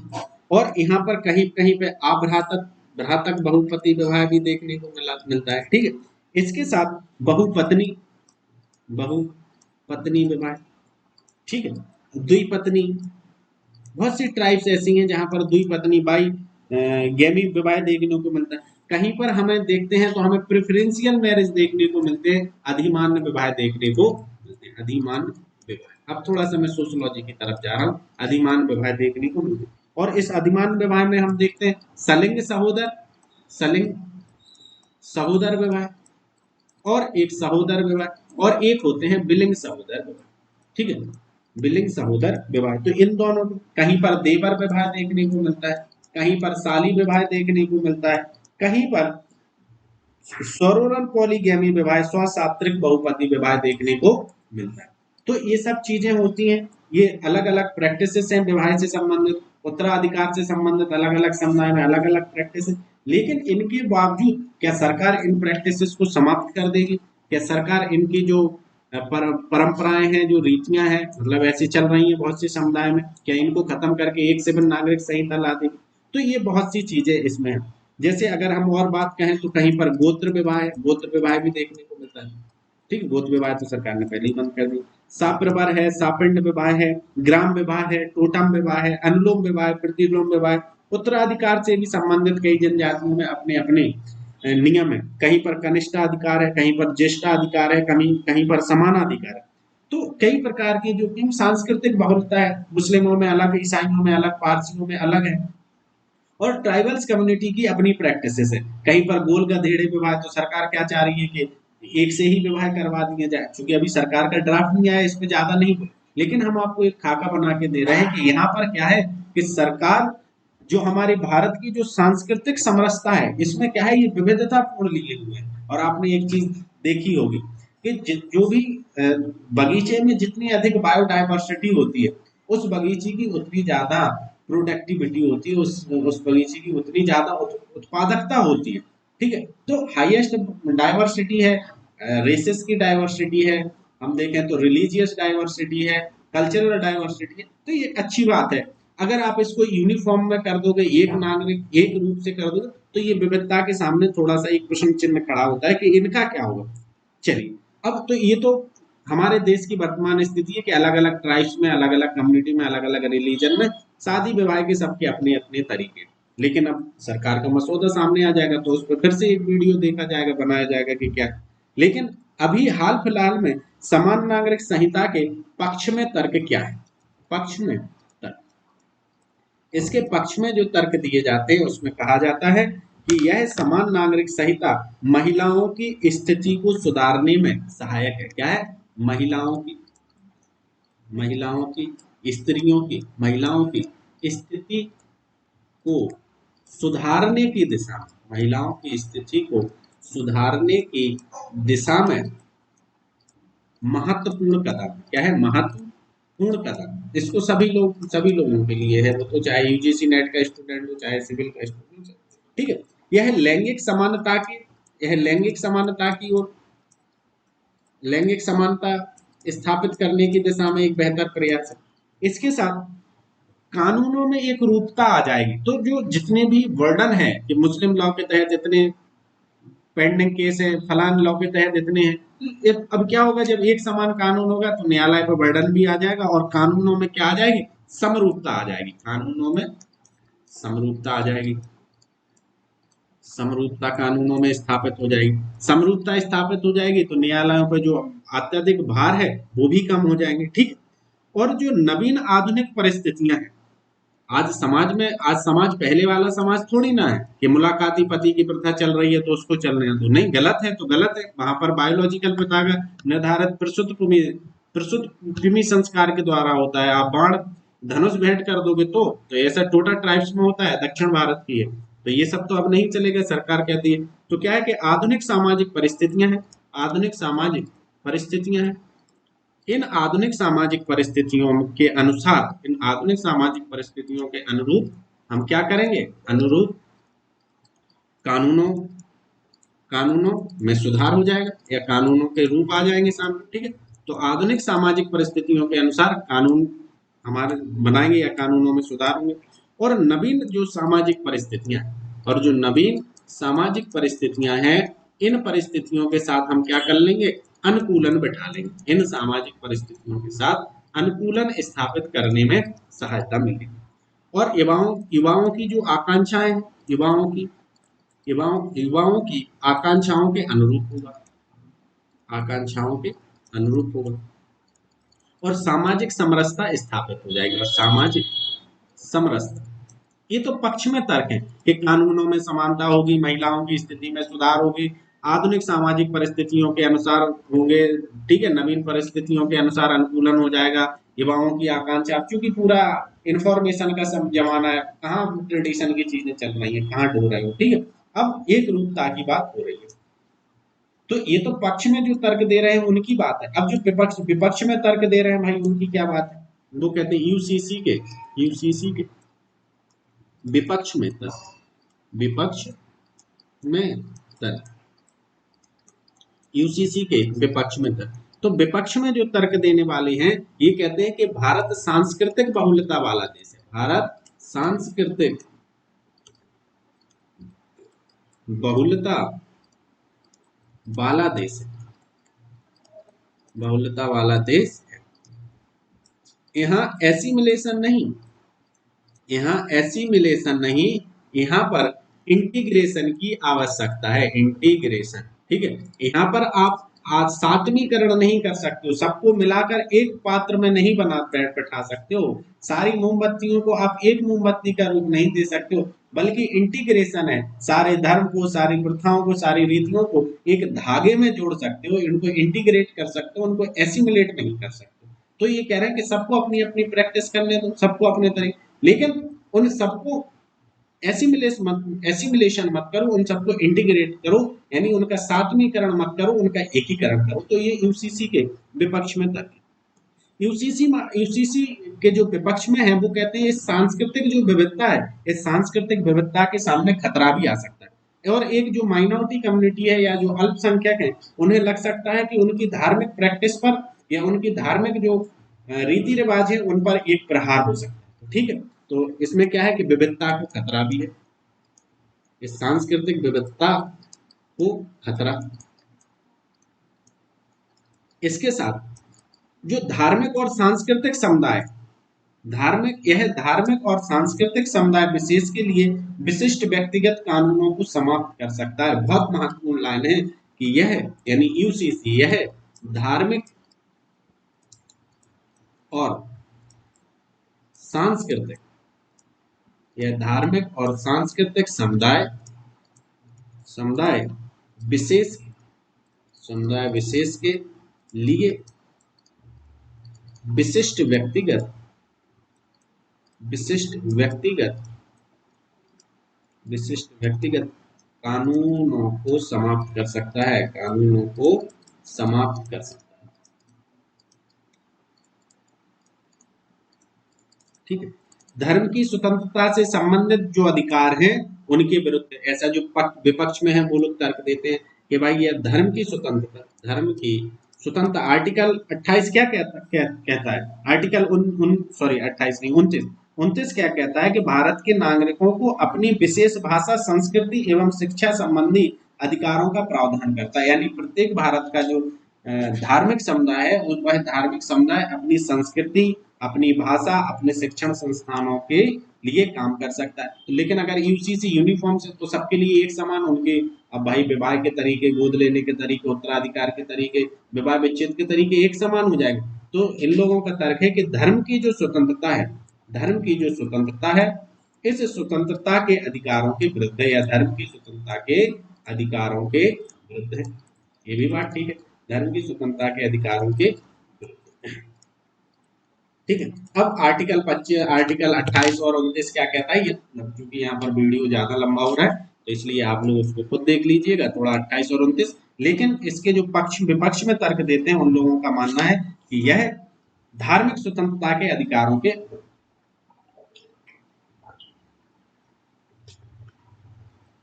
और यहाँ पर कहीं कहीं पे अभ्रातक भ्रातक बहुपति विवाह भी देखने को मिलता है, ठीक है। इसके साथ बहुपत्नी बहुपत्नी विवाह, ठीक है। द्विपत्नी, बहुत सी ट्राइब्स ऐसी हैं जहां पर द्विपत्नी बाई गैमी विवाह देखने को मिलता है। कहीं पर हमें देखते हैं तो हमें प्रेफरेंशियल मैरिज देखने को मिलते हैं, अधिमान्य विवाह देखने को मिलते हैं, अधिमान्य विवाह। अब थोड़ा सा मैं सोशियोलॉजी की तरफ जा रहा हूँ, अधिमान्य विवाह देखने को मिलते हैं। और इस अधिमान्य विवाह में हम देखते हैं सलिंग सहोदर विवाह, और एक सहोदर विवाह, और एक होते हैं बिलिंग सहोदर विवाह, ठीक है, बिलिंग सहोदर विवाह। तो इन दोनों में कहीं पर देवर विवाह देखने को मिलता है, कहीं पर साली विवाह देखने को मिलता है, कहीं पर सरोरल पॉलीगैमी विवाह, स्वसात्विक बहुपति विवाह देखने को मिलता है। तो ये सब चीजें होती हैं, ये अलग अलग प्रैक्टिसेस हैं विवाह से संबंधित, उत्तराधिकार से संबंधित, अलग अलग समुदाय में अलग अलग प्रैक्टिस है। लेकिन इनके बावजूद क्या सरकार इन प्रैक्टिसेस को समाप्त कर देगी? क्या सरकार इनकी जो परंपराएं हैं, जो रीतियां हैं, मतलब ऐसी चल रही हैं बहुत से समुदाय में, क्या इनको खत्म करके एक सिविल नागरिक संहिता ला देगी? तो ये बहुत सी चीजें इसमें है। जैसे अगर हम और बात कहें तो कहीं पर गोत्र विवाह है, गोत्र विवाह भी देखने को मिलता है, ठीक है। गोत्र विवाह तो सरकार ने पहले ही बंद कर दी। साप्रवर है, सापिंड विवाह है, ग्राम विवाह है, टोटम विवाह है, अनुलोम विवाह है, प्रतिलोम विवाह है। उत्तराधिकार से भी संबंधित कई जनजातियों में अपने अपने नियम है, कहीं पर कनिष्ठाधिकार है, कहीं पर ज्येष्ठाधिकार है, कहीं कहीं पर समानाधिकार है। तो कई प्रकार की जो कि सांस्कृतिक बहुलता है, मुस्लिमों में अलग, ईसाइयों में अलग, पारसियों में अलग है। और ट्राइबल्स कम्युनिटी की अपनी प्रैक्टिसेस है, कहीं पर गोल गधेड़े विवाह, तो सरकार क्या चाह रही है कि एक से ही विवाह करवा दिया जाए। क्योंकि अभी सरकार का ड्राफ्ट नहीं आया, इसमें ज्यादा नहीं बोले, लेकिन हम आपको एक खाका बना के दे रहे हैं कि यहाँ पर क्या है कि सरकार जो हमारे भारत की जो सांस्कृतिक समरसता है, इसमें क्या है, ये विविधता पूर्ण लिए हुए है। और आपने एक चीज देखी होगी कि जो भी बगीचे में जितनी अधिक बायोडाइवर्सिटी होती है, उस बगीचे की उतनी ज्यादा प्रोडक्टिविटी होती है, उस बगीचे की उतनी ज्यादा उत्पादकता होती है, ठीक है। तो हाईएस्ट डाइवर्सिटी है, रेसेस की डाइवर्सिटी है, हम देखें तो रिलीजियस डाइवर्सिटी है, कल्चरल डाइवर्सिटी है। तो ये अच्छी बात है। अगर आप इसको यूनिफॉर्म में कर दोगे, एक नागरिक एक रूप से कर दोगे, तो ये विविधता के सामने थोड़ा सा एक प्रश्न चिन्ह खड़ा होता है कि इनका क्या होगा। चलिए, अब तो ये तो हमारे देश की वर्तमान स्थिति है कि अलग अलग ट्राइब्स में, अलग अलग कम्युनिटी में, अलग अलग रिलीजन में शादी विवाह के सबके अपने अपने तरीके। लेकिन अब सरकार का मसौदा सामने आ जाएगा तो उस पर फिर से एक वीडियो देखा जाएगा, बनाया जाएगा कि क्या। लेकिन अभी हाल फिलहाल में समान नागरिक संहिता के पक्ष में तर्क क्या है? पक्ष में तर्क, इसके पक्ष में जो तर्क दिए जाते हैं उसमें कहा जाता है कि यह समान नागरिक संहिता महिलाओं की स्थिति को सुधारने में सहायक है। क्या है? महिलाओं की, स्त्रियों की, महिलाओं की स्थिति को सुधारने की दिशा में, महिलाओं की स्थिति को सुधारने की दिशा में महत्वपूर्ण कदम। क्या है? महत्वपूर्ण कदम। इसको सभी लोगों के लिए है, वो तो चाहे यूजीसी नेट का स्टूडेंट हो, चाहे सिविल का स्टूडेंट हो, ठीक है। यह लैंगिक समानता की और लैंगिक समानता स्थापित करने की दिशा में एक बेहतर प्रयास है। इसके साथ कानूनों में एक रूपता आ जाएगी। तो जो जितने भी वर्डन है कि मुस्लिम लॉ के तहत इतने पेंडिंग केस है, फलान लॉ के तहत इतने हैं, अब क्या होगा, जब एक समान कानून होगा तो न्यायालय पर बर्डन भी आ जाएगा और कानूनों में क्या आ जाएगी? समरूपता आ जाएगी। कानूनों में समरूपता आ जाएगी, समरूपता कानूनों में स्थापित हो जाएगी। समरूपता स्थापित हो जाएगी तो न्यायालयों पर जो अत्यधिक भार है वो भी कम हो जाएंगे। ठीक है। और जो नवीन आधुनिक परिस्थितियां हैं, आज समाज पहले वाला समाज थोड़ी ना है कि मुलाकाती पति की प्रथा चल रही है तो उसको चलने दो। नहीं, गलत है तो गलत है। वहां पर बायोलॉजिकल पिता का निर्धारित प्रसूत कृमि संस्कार के द्वारा होता है। आप बाण धनुष भेंट कर दोगे तो ऐसा टोटा ट्राइब्स में होता है, दक्षिण भारत की है। तो ये सब तो अब नहीं चलेगा, सरकार कहती है। तो क्या है कि आधुनिक सामाजिक परिस्थितियां हैं, आधुनिक सामाजिक परिस्थितियां हैं। इन आधुनिक सामाजिक परिस्थितियों के अनुसार, इन आधुनिक सामाजिक परिस्थितियों के अनुरूप हम क्या करेंगे, अनुरूप कानूनों कानूनों में सुधार हो जाएगा या कानूनों के रूप आ जाएंगे सामने। ठीक है। तो आधुनिक सामाजिक परिस्थितियों के अनुसार कानून हमारे बनाएंगे या कानूनों में सुधार होंगे। और नवीन जो सामाजिक परिस्थितियां और जो नवीन सामाजिक परिस्थितियां हैं, इन परिस्थितियों के साथ हम क्या कर लेंगे, अनुकूलन बैठा लेंगे। इन सामाजिक परिस्थितियों के साथ अनुकूलन स्थापित करने में सहायता मिलेगी। और युवाओं युवाओं की जो आकांक्षाएं हैं, युवाओं की आकांक्षाओं के अनुरूप होगा, आकांक्षाओं के अनुरूप होगा। और सामाजिक समरसता स्थापित हो जाएगी। और सामाजिक समरसता, ये तो पक्ष में तर्क है कि कानूनों में समानता होगी, महिलाओं की स्थिति में सुधार होगी, आधुनिक सामाजिक परिस्थितियों के अनुसार होंगे। ठीक है। नवीन परिस्थितियों के अनुसार अनुकूलन हो जाएगा। युवाओं की आकांक्षा, क्योंकि पूरा इंफॉर्मेशन का सब जमाना है, कहाँ ट्रेडिशन की चीजें चल रही है, कहाँ डो रही हो। ठीक है। अब एक रूपता की बात हो रही है। तो ये तो पक्ष में जो तर्क दे रहे हैं उनकी बात है। अब जो विपक्ष में तर्क दे रहे हैं भाई, उनकी क्या बात है। वो कहते हैं यूसीसी के विपक्ष में तर्क, विपक्ष में तर्क, यूसीसी के विपक्ष में तर्क। तो विपक्ष में जो तर्क देने वाले हैं, ये कहते हैं कि भारत सांस्कृतिक बहुलता वाला देश है, भारत सांस्कृतिक बहुलता वाला देश है, बहुलता वाला देश है। यहाँ एसिमिलेशन नहीं, यहाँ एसिमिलेशन नहीं, यहाँ पर इंटीग्रेशन की आवश्यकता है, इंटीग्रेशन। ठीक है। यहाँ पर आप आज सातवीकरण नहीं कर सकते हो, सबको मिलाकर एक पात्र में नहीं बैठा सकते हो। सारी मोमबत्तियों को आप एक मोमबत्ती का रूप नहीं दे सकते हो, बल्कि इंटीग्रेशन है। सारे धर्म को, सारी प्रथाओं को, सारी रीतियों को एक धागे में जोड़ सकते हो, इनको इंटीग्रेट कर सकते हो, उनको एसिमुलेट नहीं कर सकते। तो ये कह रहे हैं कि सबको अपनी अपनी प्रैक्टिस करने दो, सबको अपने तरीके, लेकिन उन सबको एसिमिलेशन मत करो, उन सबको इंटीग्रेट करो, यानी उनका सातवीकरण मत करो, उनका एकीकरण करो। तो ये यूसीसी के विपक्ष में तर्क है। यूसीसी के जो विपक्ष में है वो कहते हैं इस सांस्कृतिक जो विविधता है, इस सांस्कृतिक विविधता के सामने खतरा भी आ सकता है। और एक जो माइनॉरिटी कम्युनिटी है या जो अल्पसंख्यक है, उन्हें लग सकता है कि उनकी धार्मिक प्रैक्टिस पर या उनकी धार्मिक जो रीति रिवाज है उन पर एक प्रहार हो सकता है। ठीक है। तो इसमें क्या है कि विविधता को खतरा भी है, इस सांस्कृतिक विविधता को खतरा। इसके साथ जो धार्मिक और सांस्कृतिक समुदाय, धार्मिक और सांस्कृतिक समुदाय विशेष के लिए विशिष्ट व्यक्तिगत कानूनों को समाप्त कर सकता है। बहुत महत्वपूर्ण लाइन है कि यह, यानी यूसीसी, यह धार्मिक और सांस्कृतिक, यह धार्मिक और सांस्कृतिक समुदाय विशेष के लिए विशिष्ट व्यक्तिगत कानूनों को समाप्त कर सकता है, कानूनों को समाप्त कर सकता है। ठीक है। धर्म की स्वतंत्रता से संबंधित जो अधिकार हैं उनके विरुद्ध ऐसा जो विपक्ष में है वो लोग तर्क देते हैं कि भाई यह धर्म की स्वतंत्रता आर्टिकल 28 क्या कहता है, आर्टिकल 28 नहीं 29 क्या कहता है कि भारत के नागरिकों को अपनी विशेष भाषा, संस्कृति एवं शिक्षा संबंधी अधिकारों का प्रावधान करता है। यानी प्रत्येक भारत का जो धार्मिक समुदाय है, वह धार्मिक समुदाय अपनी संस्कृति, अपनी भाषा, अपने शिक्षण संस्थानों के लिए काम कर सकता है। तो लेकिन अगर यूसीसी यूनिफॉर्म से तो सबके लिए एक समान उनके, अब भाई विवाह के तरीके, गोद लेने के तरीके, उत्तराधिकार के तरीके, विवाह विच्छेद के तरीके एक समान हो जाएंगे। तो इन लोगों का तर्क है कि धर्म की जो स्वतंत्रता है, धर्म की जो स्वतंत्रता है, इस स्वतंत्रता के अधिकारों के विरुद्ध है, या धर्म की स्वतंत्रता के अधिकारों के विरुद्ध है। ये भी बात ठीक है, धर्म की स्वतंत्रता के अधिकारों के विरुद्ध है। ठीक है। अब आर्टिकल 25, आर्टिकल 28 और 29 क्या कहता है, ये क्योंकि यहाँ पर वीडियो ज्यादा लंबा हो रहा है तो इसलिए आप लोग उसको खुद देख लीजिएगा थोड़ा, 28 और 29। लेकिन इसके जो पक्ष विपक्ष में तर्क देते हैं उन लोगों का मानना है कि यह धार्मिक स्वतंत्रता के अधिकारों के।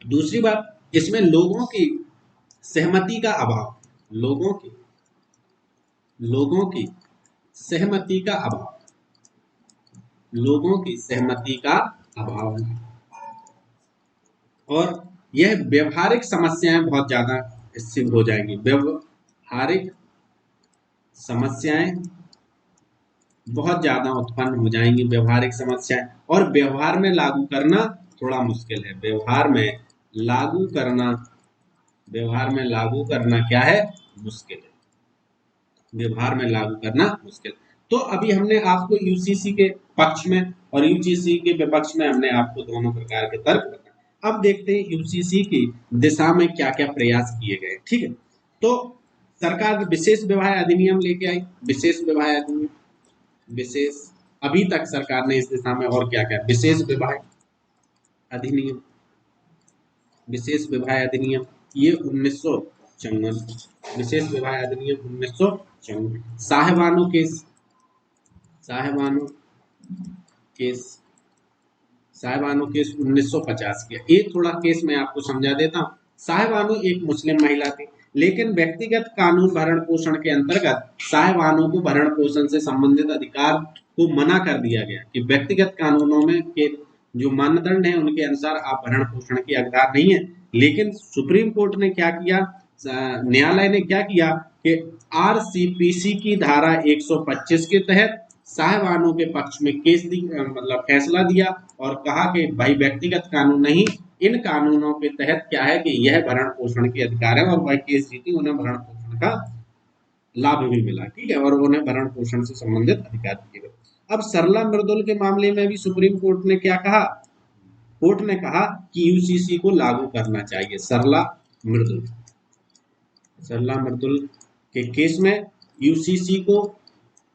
दूसरी बात, इसमें लोगों की सहमति का अभाव, लोगों की सहमति का अभाव, लोगों की सहमति का अभाव है। और यह व्यवहारिक समस्याएं बहुत ज्यादा इससे हो जाएंगी, व्यवहारिक समस्याएं बहुत ज्यादा उत्पन्न हो जाएंगी, व्यवहारिक समस्याएं, और व्यवहार में लागू करना थोड़ा मुश्किल है। व्यवहार में लागू करना, व्यवहार में लागू करना क्या है, मुश्किल है, व्यवहार में लागू करना मुश्किल। तो अभी हमने आपको यूसीसी के पक्ष में और यूजीसी के विपक्ष में हमने आपको दोनों प्रकार के तर्क बताए। अब देखते हैं यूसीसी की दिशा में क्या क्या प्रयास किए गए। ठीक है, तो सरकार विशेष विवाह अधिनियम लेके आई, विशेष विवाह अधिनियम, विशेष, अभी तक सरकार ने इस दिशा में और क्या क्या, विशेष विवाह अधिनियम, विशेष विवाह अधिनियम, ये 1954, विशेष विवाह अधिनियम 1954। साहेबानो केस, साहेबानो केस, साहेबानो केस 1950 किया। ये थोड़ा केस मैं आपको समझा देता हूँ। साहेबानो एक मुस्लिम महिला थी, लेकिन व्यक्तिगत कानून भरण पोषण के अंतर्गत साहेबानो को भरण पोषण से संबंधित अधिकार को मना कर दिया गया कि व्यक्तिगत कानूनों में के जो मानदंड है उनके अनुसार आप भरण पोषण के हकदार नहीं है। लेकिन सुप्रीम कोर्ट ने क्या किया, न्यायालय ने क्या किया कि आरसीपीसी की धारा 125 के तहत साहेबानों के पक्ष में केस मतलब फैसला दिया और कहा कि भाई व्यक्तिगत कानून नहीं, इन कानूनों के तहत क्या है कि यह भरण पोषण के अधिकार है, और वह केस जीती, उन्हें भरण पोषण का लाभ भी मिला। ठीक है, और उन्हें भरण पोषण से संबंधित अधिकार दिए गए। अब सरला मृदुल के मामले में भी सुप्रीम कोर्ट ने क्या कहा, कोर्ट ने कहा कि यूसीसी को लागू करना चाहिए। सरला मृदुल, सरला मृदुल के केस में यूसीसी को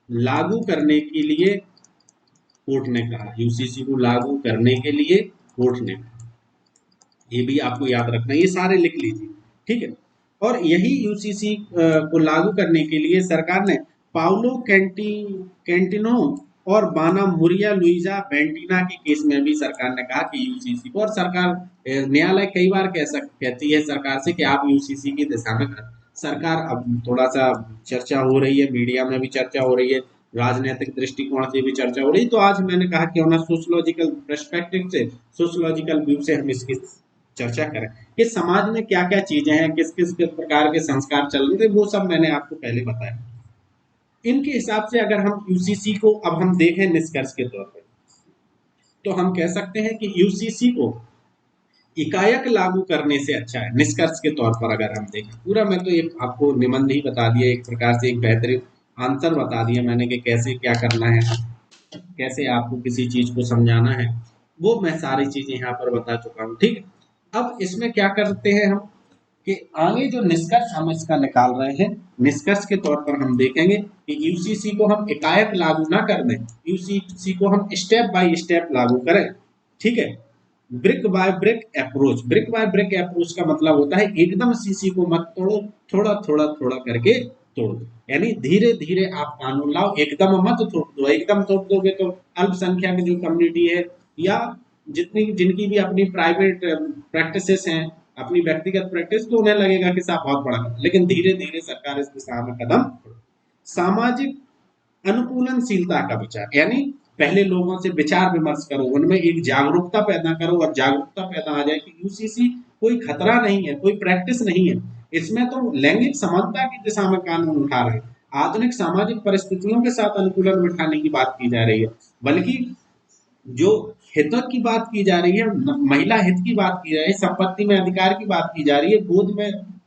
लागू करने के लिए कोर्ट ने कहा, यूसीसी को लागू करने के लिए कोर्ट ने कहा। ये भी आपको याद रखना, ये सारे लिख लीजिए। ठीक है, और यही यूसीसी को लागू करने के लिए सरकार ने पाउलो कैंटिनो और बाना मुरिया लुइजा बेंटीना के केस में भी सरकार ने कहा कि यूसीसी को, और सरकार, न्यायालय कई बार कहती है सरकार से कि आप यूसीसी की दिशा में कर। सरकार, अब थोड़ा सा चर्चा हो रही है, मीडिया में भी चर्चा हो रही है, राजनीतिक दृष्टिकोण से भी चर्चा हो रही है, तो आज मैंने कहा क्यों ना सोशलॉजिकल पर्सपेक्टिव से, सोशलॉजिकल व्यू से हम इसकी चर्चा करें कि समाज में क्या क्या चीजें हैं, किस किस प्रकार के संस्कार चल रहे थे, वो सब मैंने आपको पहले बताया। इनके हिसाब से अगर हम यूसीसी को अब हम देखें निष्कर्ष के तौर पर, तो हम कह सकते हैं कि यूसीसी को इकायक लागू करने से अच्छा है। निष्कर्ष के तौर पर अगर हम देखें, पूरा मैं तो एक आपको निबंध ही बता दिया, एक प्रकार से एक बेहतरीन आंसर बता दिया मैंने कि कैसे क्या करना है, कैसे आपको किसी चीज को समझाना है, वो मैं सारी चीजें यहाँ पर बता चुका हूँ। ठीक है, अब इसमें क्या करते हैं हम कि आगे जो निष्कर्ष हम इसका निकाल रहे हैं, निष्कर्ष के तौर पर हम देखेंगे कि यूसीसी को हम एकाएक लागू ना कर दें, यूसीसी को हम स्टेप बाय स्टेप लागू करें। ठीक है, brick by brick approach, brick by brick approach का मतलब होता है एकदम सीसी को मत तोड़ो, थोड़ा थोड़ा थोड़ा करके तोड़ दो, यानी धीरे धीरे आप कानून लाओ, एकदम मत तोड़ दो। एकदम तोड़ दोगे तो अल्पसंख्यक जो कम्युनिटी है या जितनी जिनकी भी अपनी प्राइवेट प्रैक्टिसेस हैं, अपनी व्यक्तिगत प्रैक्टिस, तो उन्हें लगेगा कि साहब बहुत बड़ा, लेकिन धीरे धीरे सरकार इस दिशा में कदम। सामाजिक अनुकूलनशीलता का विचार, यानी पहले लोगों से विचार विमर्श करो, उनमें एक जागरूकता पैदा करो, और जागरूकता पैदा आ जाए कि यूसीसी कोई खतरा नहीं है, कोई प्रैक्टिस नहीं है, इसमें तो लैंगिक समानता की दिशा में कानून उठा रहे हैं, आधुनिक सामाजिक परिस्थितियों के साथ अनुकूलन बिठाने की बात की जा रही है, बल्कि जो हितों की बात की जा रही है, महिला हित की बात की जा रही है, संपत्ति में अधिकार की बात की जा रही है,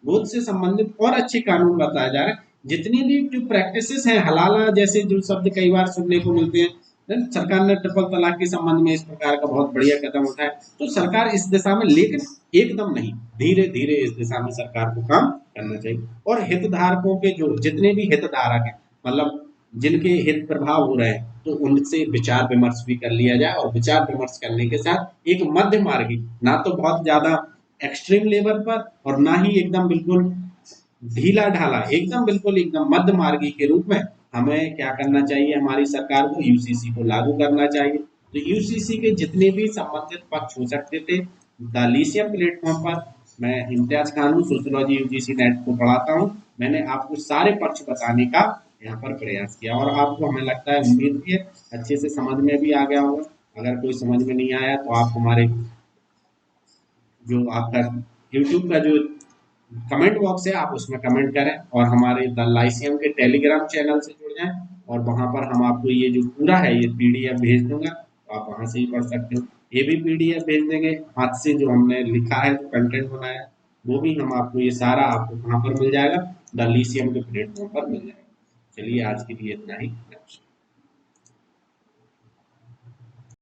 गोद से संबंधित और अच्छे कानून बताए जा रहे हैं। जितनी भी जो प्रैक्टिसेस हैं, हलाला जैसे जो शब्द कई बार सुनने को मिलते हैं, सरकार ने ट्रिपल तलाक के संबंध में इस प्रकार का बहुत बढ़िया कदम उठाया। तो सरकार इस दिशा में, लेकिन एकदम नहीं, धीरे धीरे इस दिशा में सरकार को काम करना चाहिए। और हितधारकों के जो जितने भी हितधारक हैं, मतलब जिनके हित प्रभाव हो रहे हैं, तो उनसे विचार विमर्श भी कर लिया जाए, और विचार विमर्श करने के साथ एक मध्य मार्गी, ना तो बहुत ज्यादा एक्सट्रीम लेवल पर और ना ही एकदम बिल्कुल ढीला ढाला, एकदम बिल्कुल एकदम मध्य मार्गी के रूप में हमें क्या करना चाहिए, हमारी सरकार को यूसीसी को लागू करना चाहिए। तो यूसीसी के जितने भी संबंधित पक्ष हो सकते थे, द लीसियम प्लेटफॉर्म पर, मैं इम्तियाज खान हूँ, सोशियोलॉजी यूजीसी नेट को पढ़ाता हूँ, मैंने आपको सारे पक्ष बताने का यहाँ पर प्रयास किया, और आपको, हमें लगता है, उम्मीद भी है, अच्छे से समझ में भी आ गया होगा। अगर कोई समझ में नहीं आया तो आप हमारे जो आपका यूट्यूब का जो कमेंट बॉक्स है, आप उसमें कमेंट करें, और हमारे द लाइसियम के टेलीग्राम चैनल से जुड़ जाएं, और वहां पर हम आपको ये जो पूरा है ये पीडीएफ भेज दूंगा, तो आप वहां से ही पढ़ सकते हो। ये भी पीडीएफ भेज देंगे हाथ से, जो हमने लिखा है, जो कंटेंट बनाया है, वो भी हम आपको, ये सारा आपको कहाँ पर मिल जाएगा, द लीसियम के प्लेटफॉर्म पर मिल जाएगा। चलिए आज के लिए इतना ही।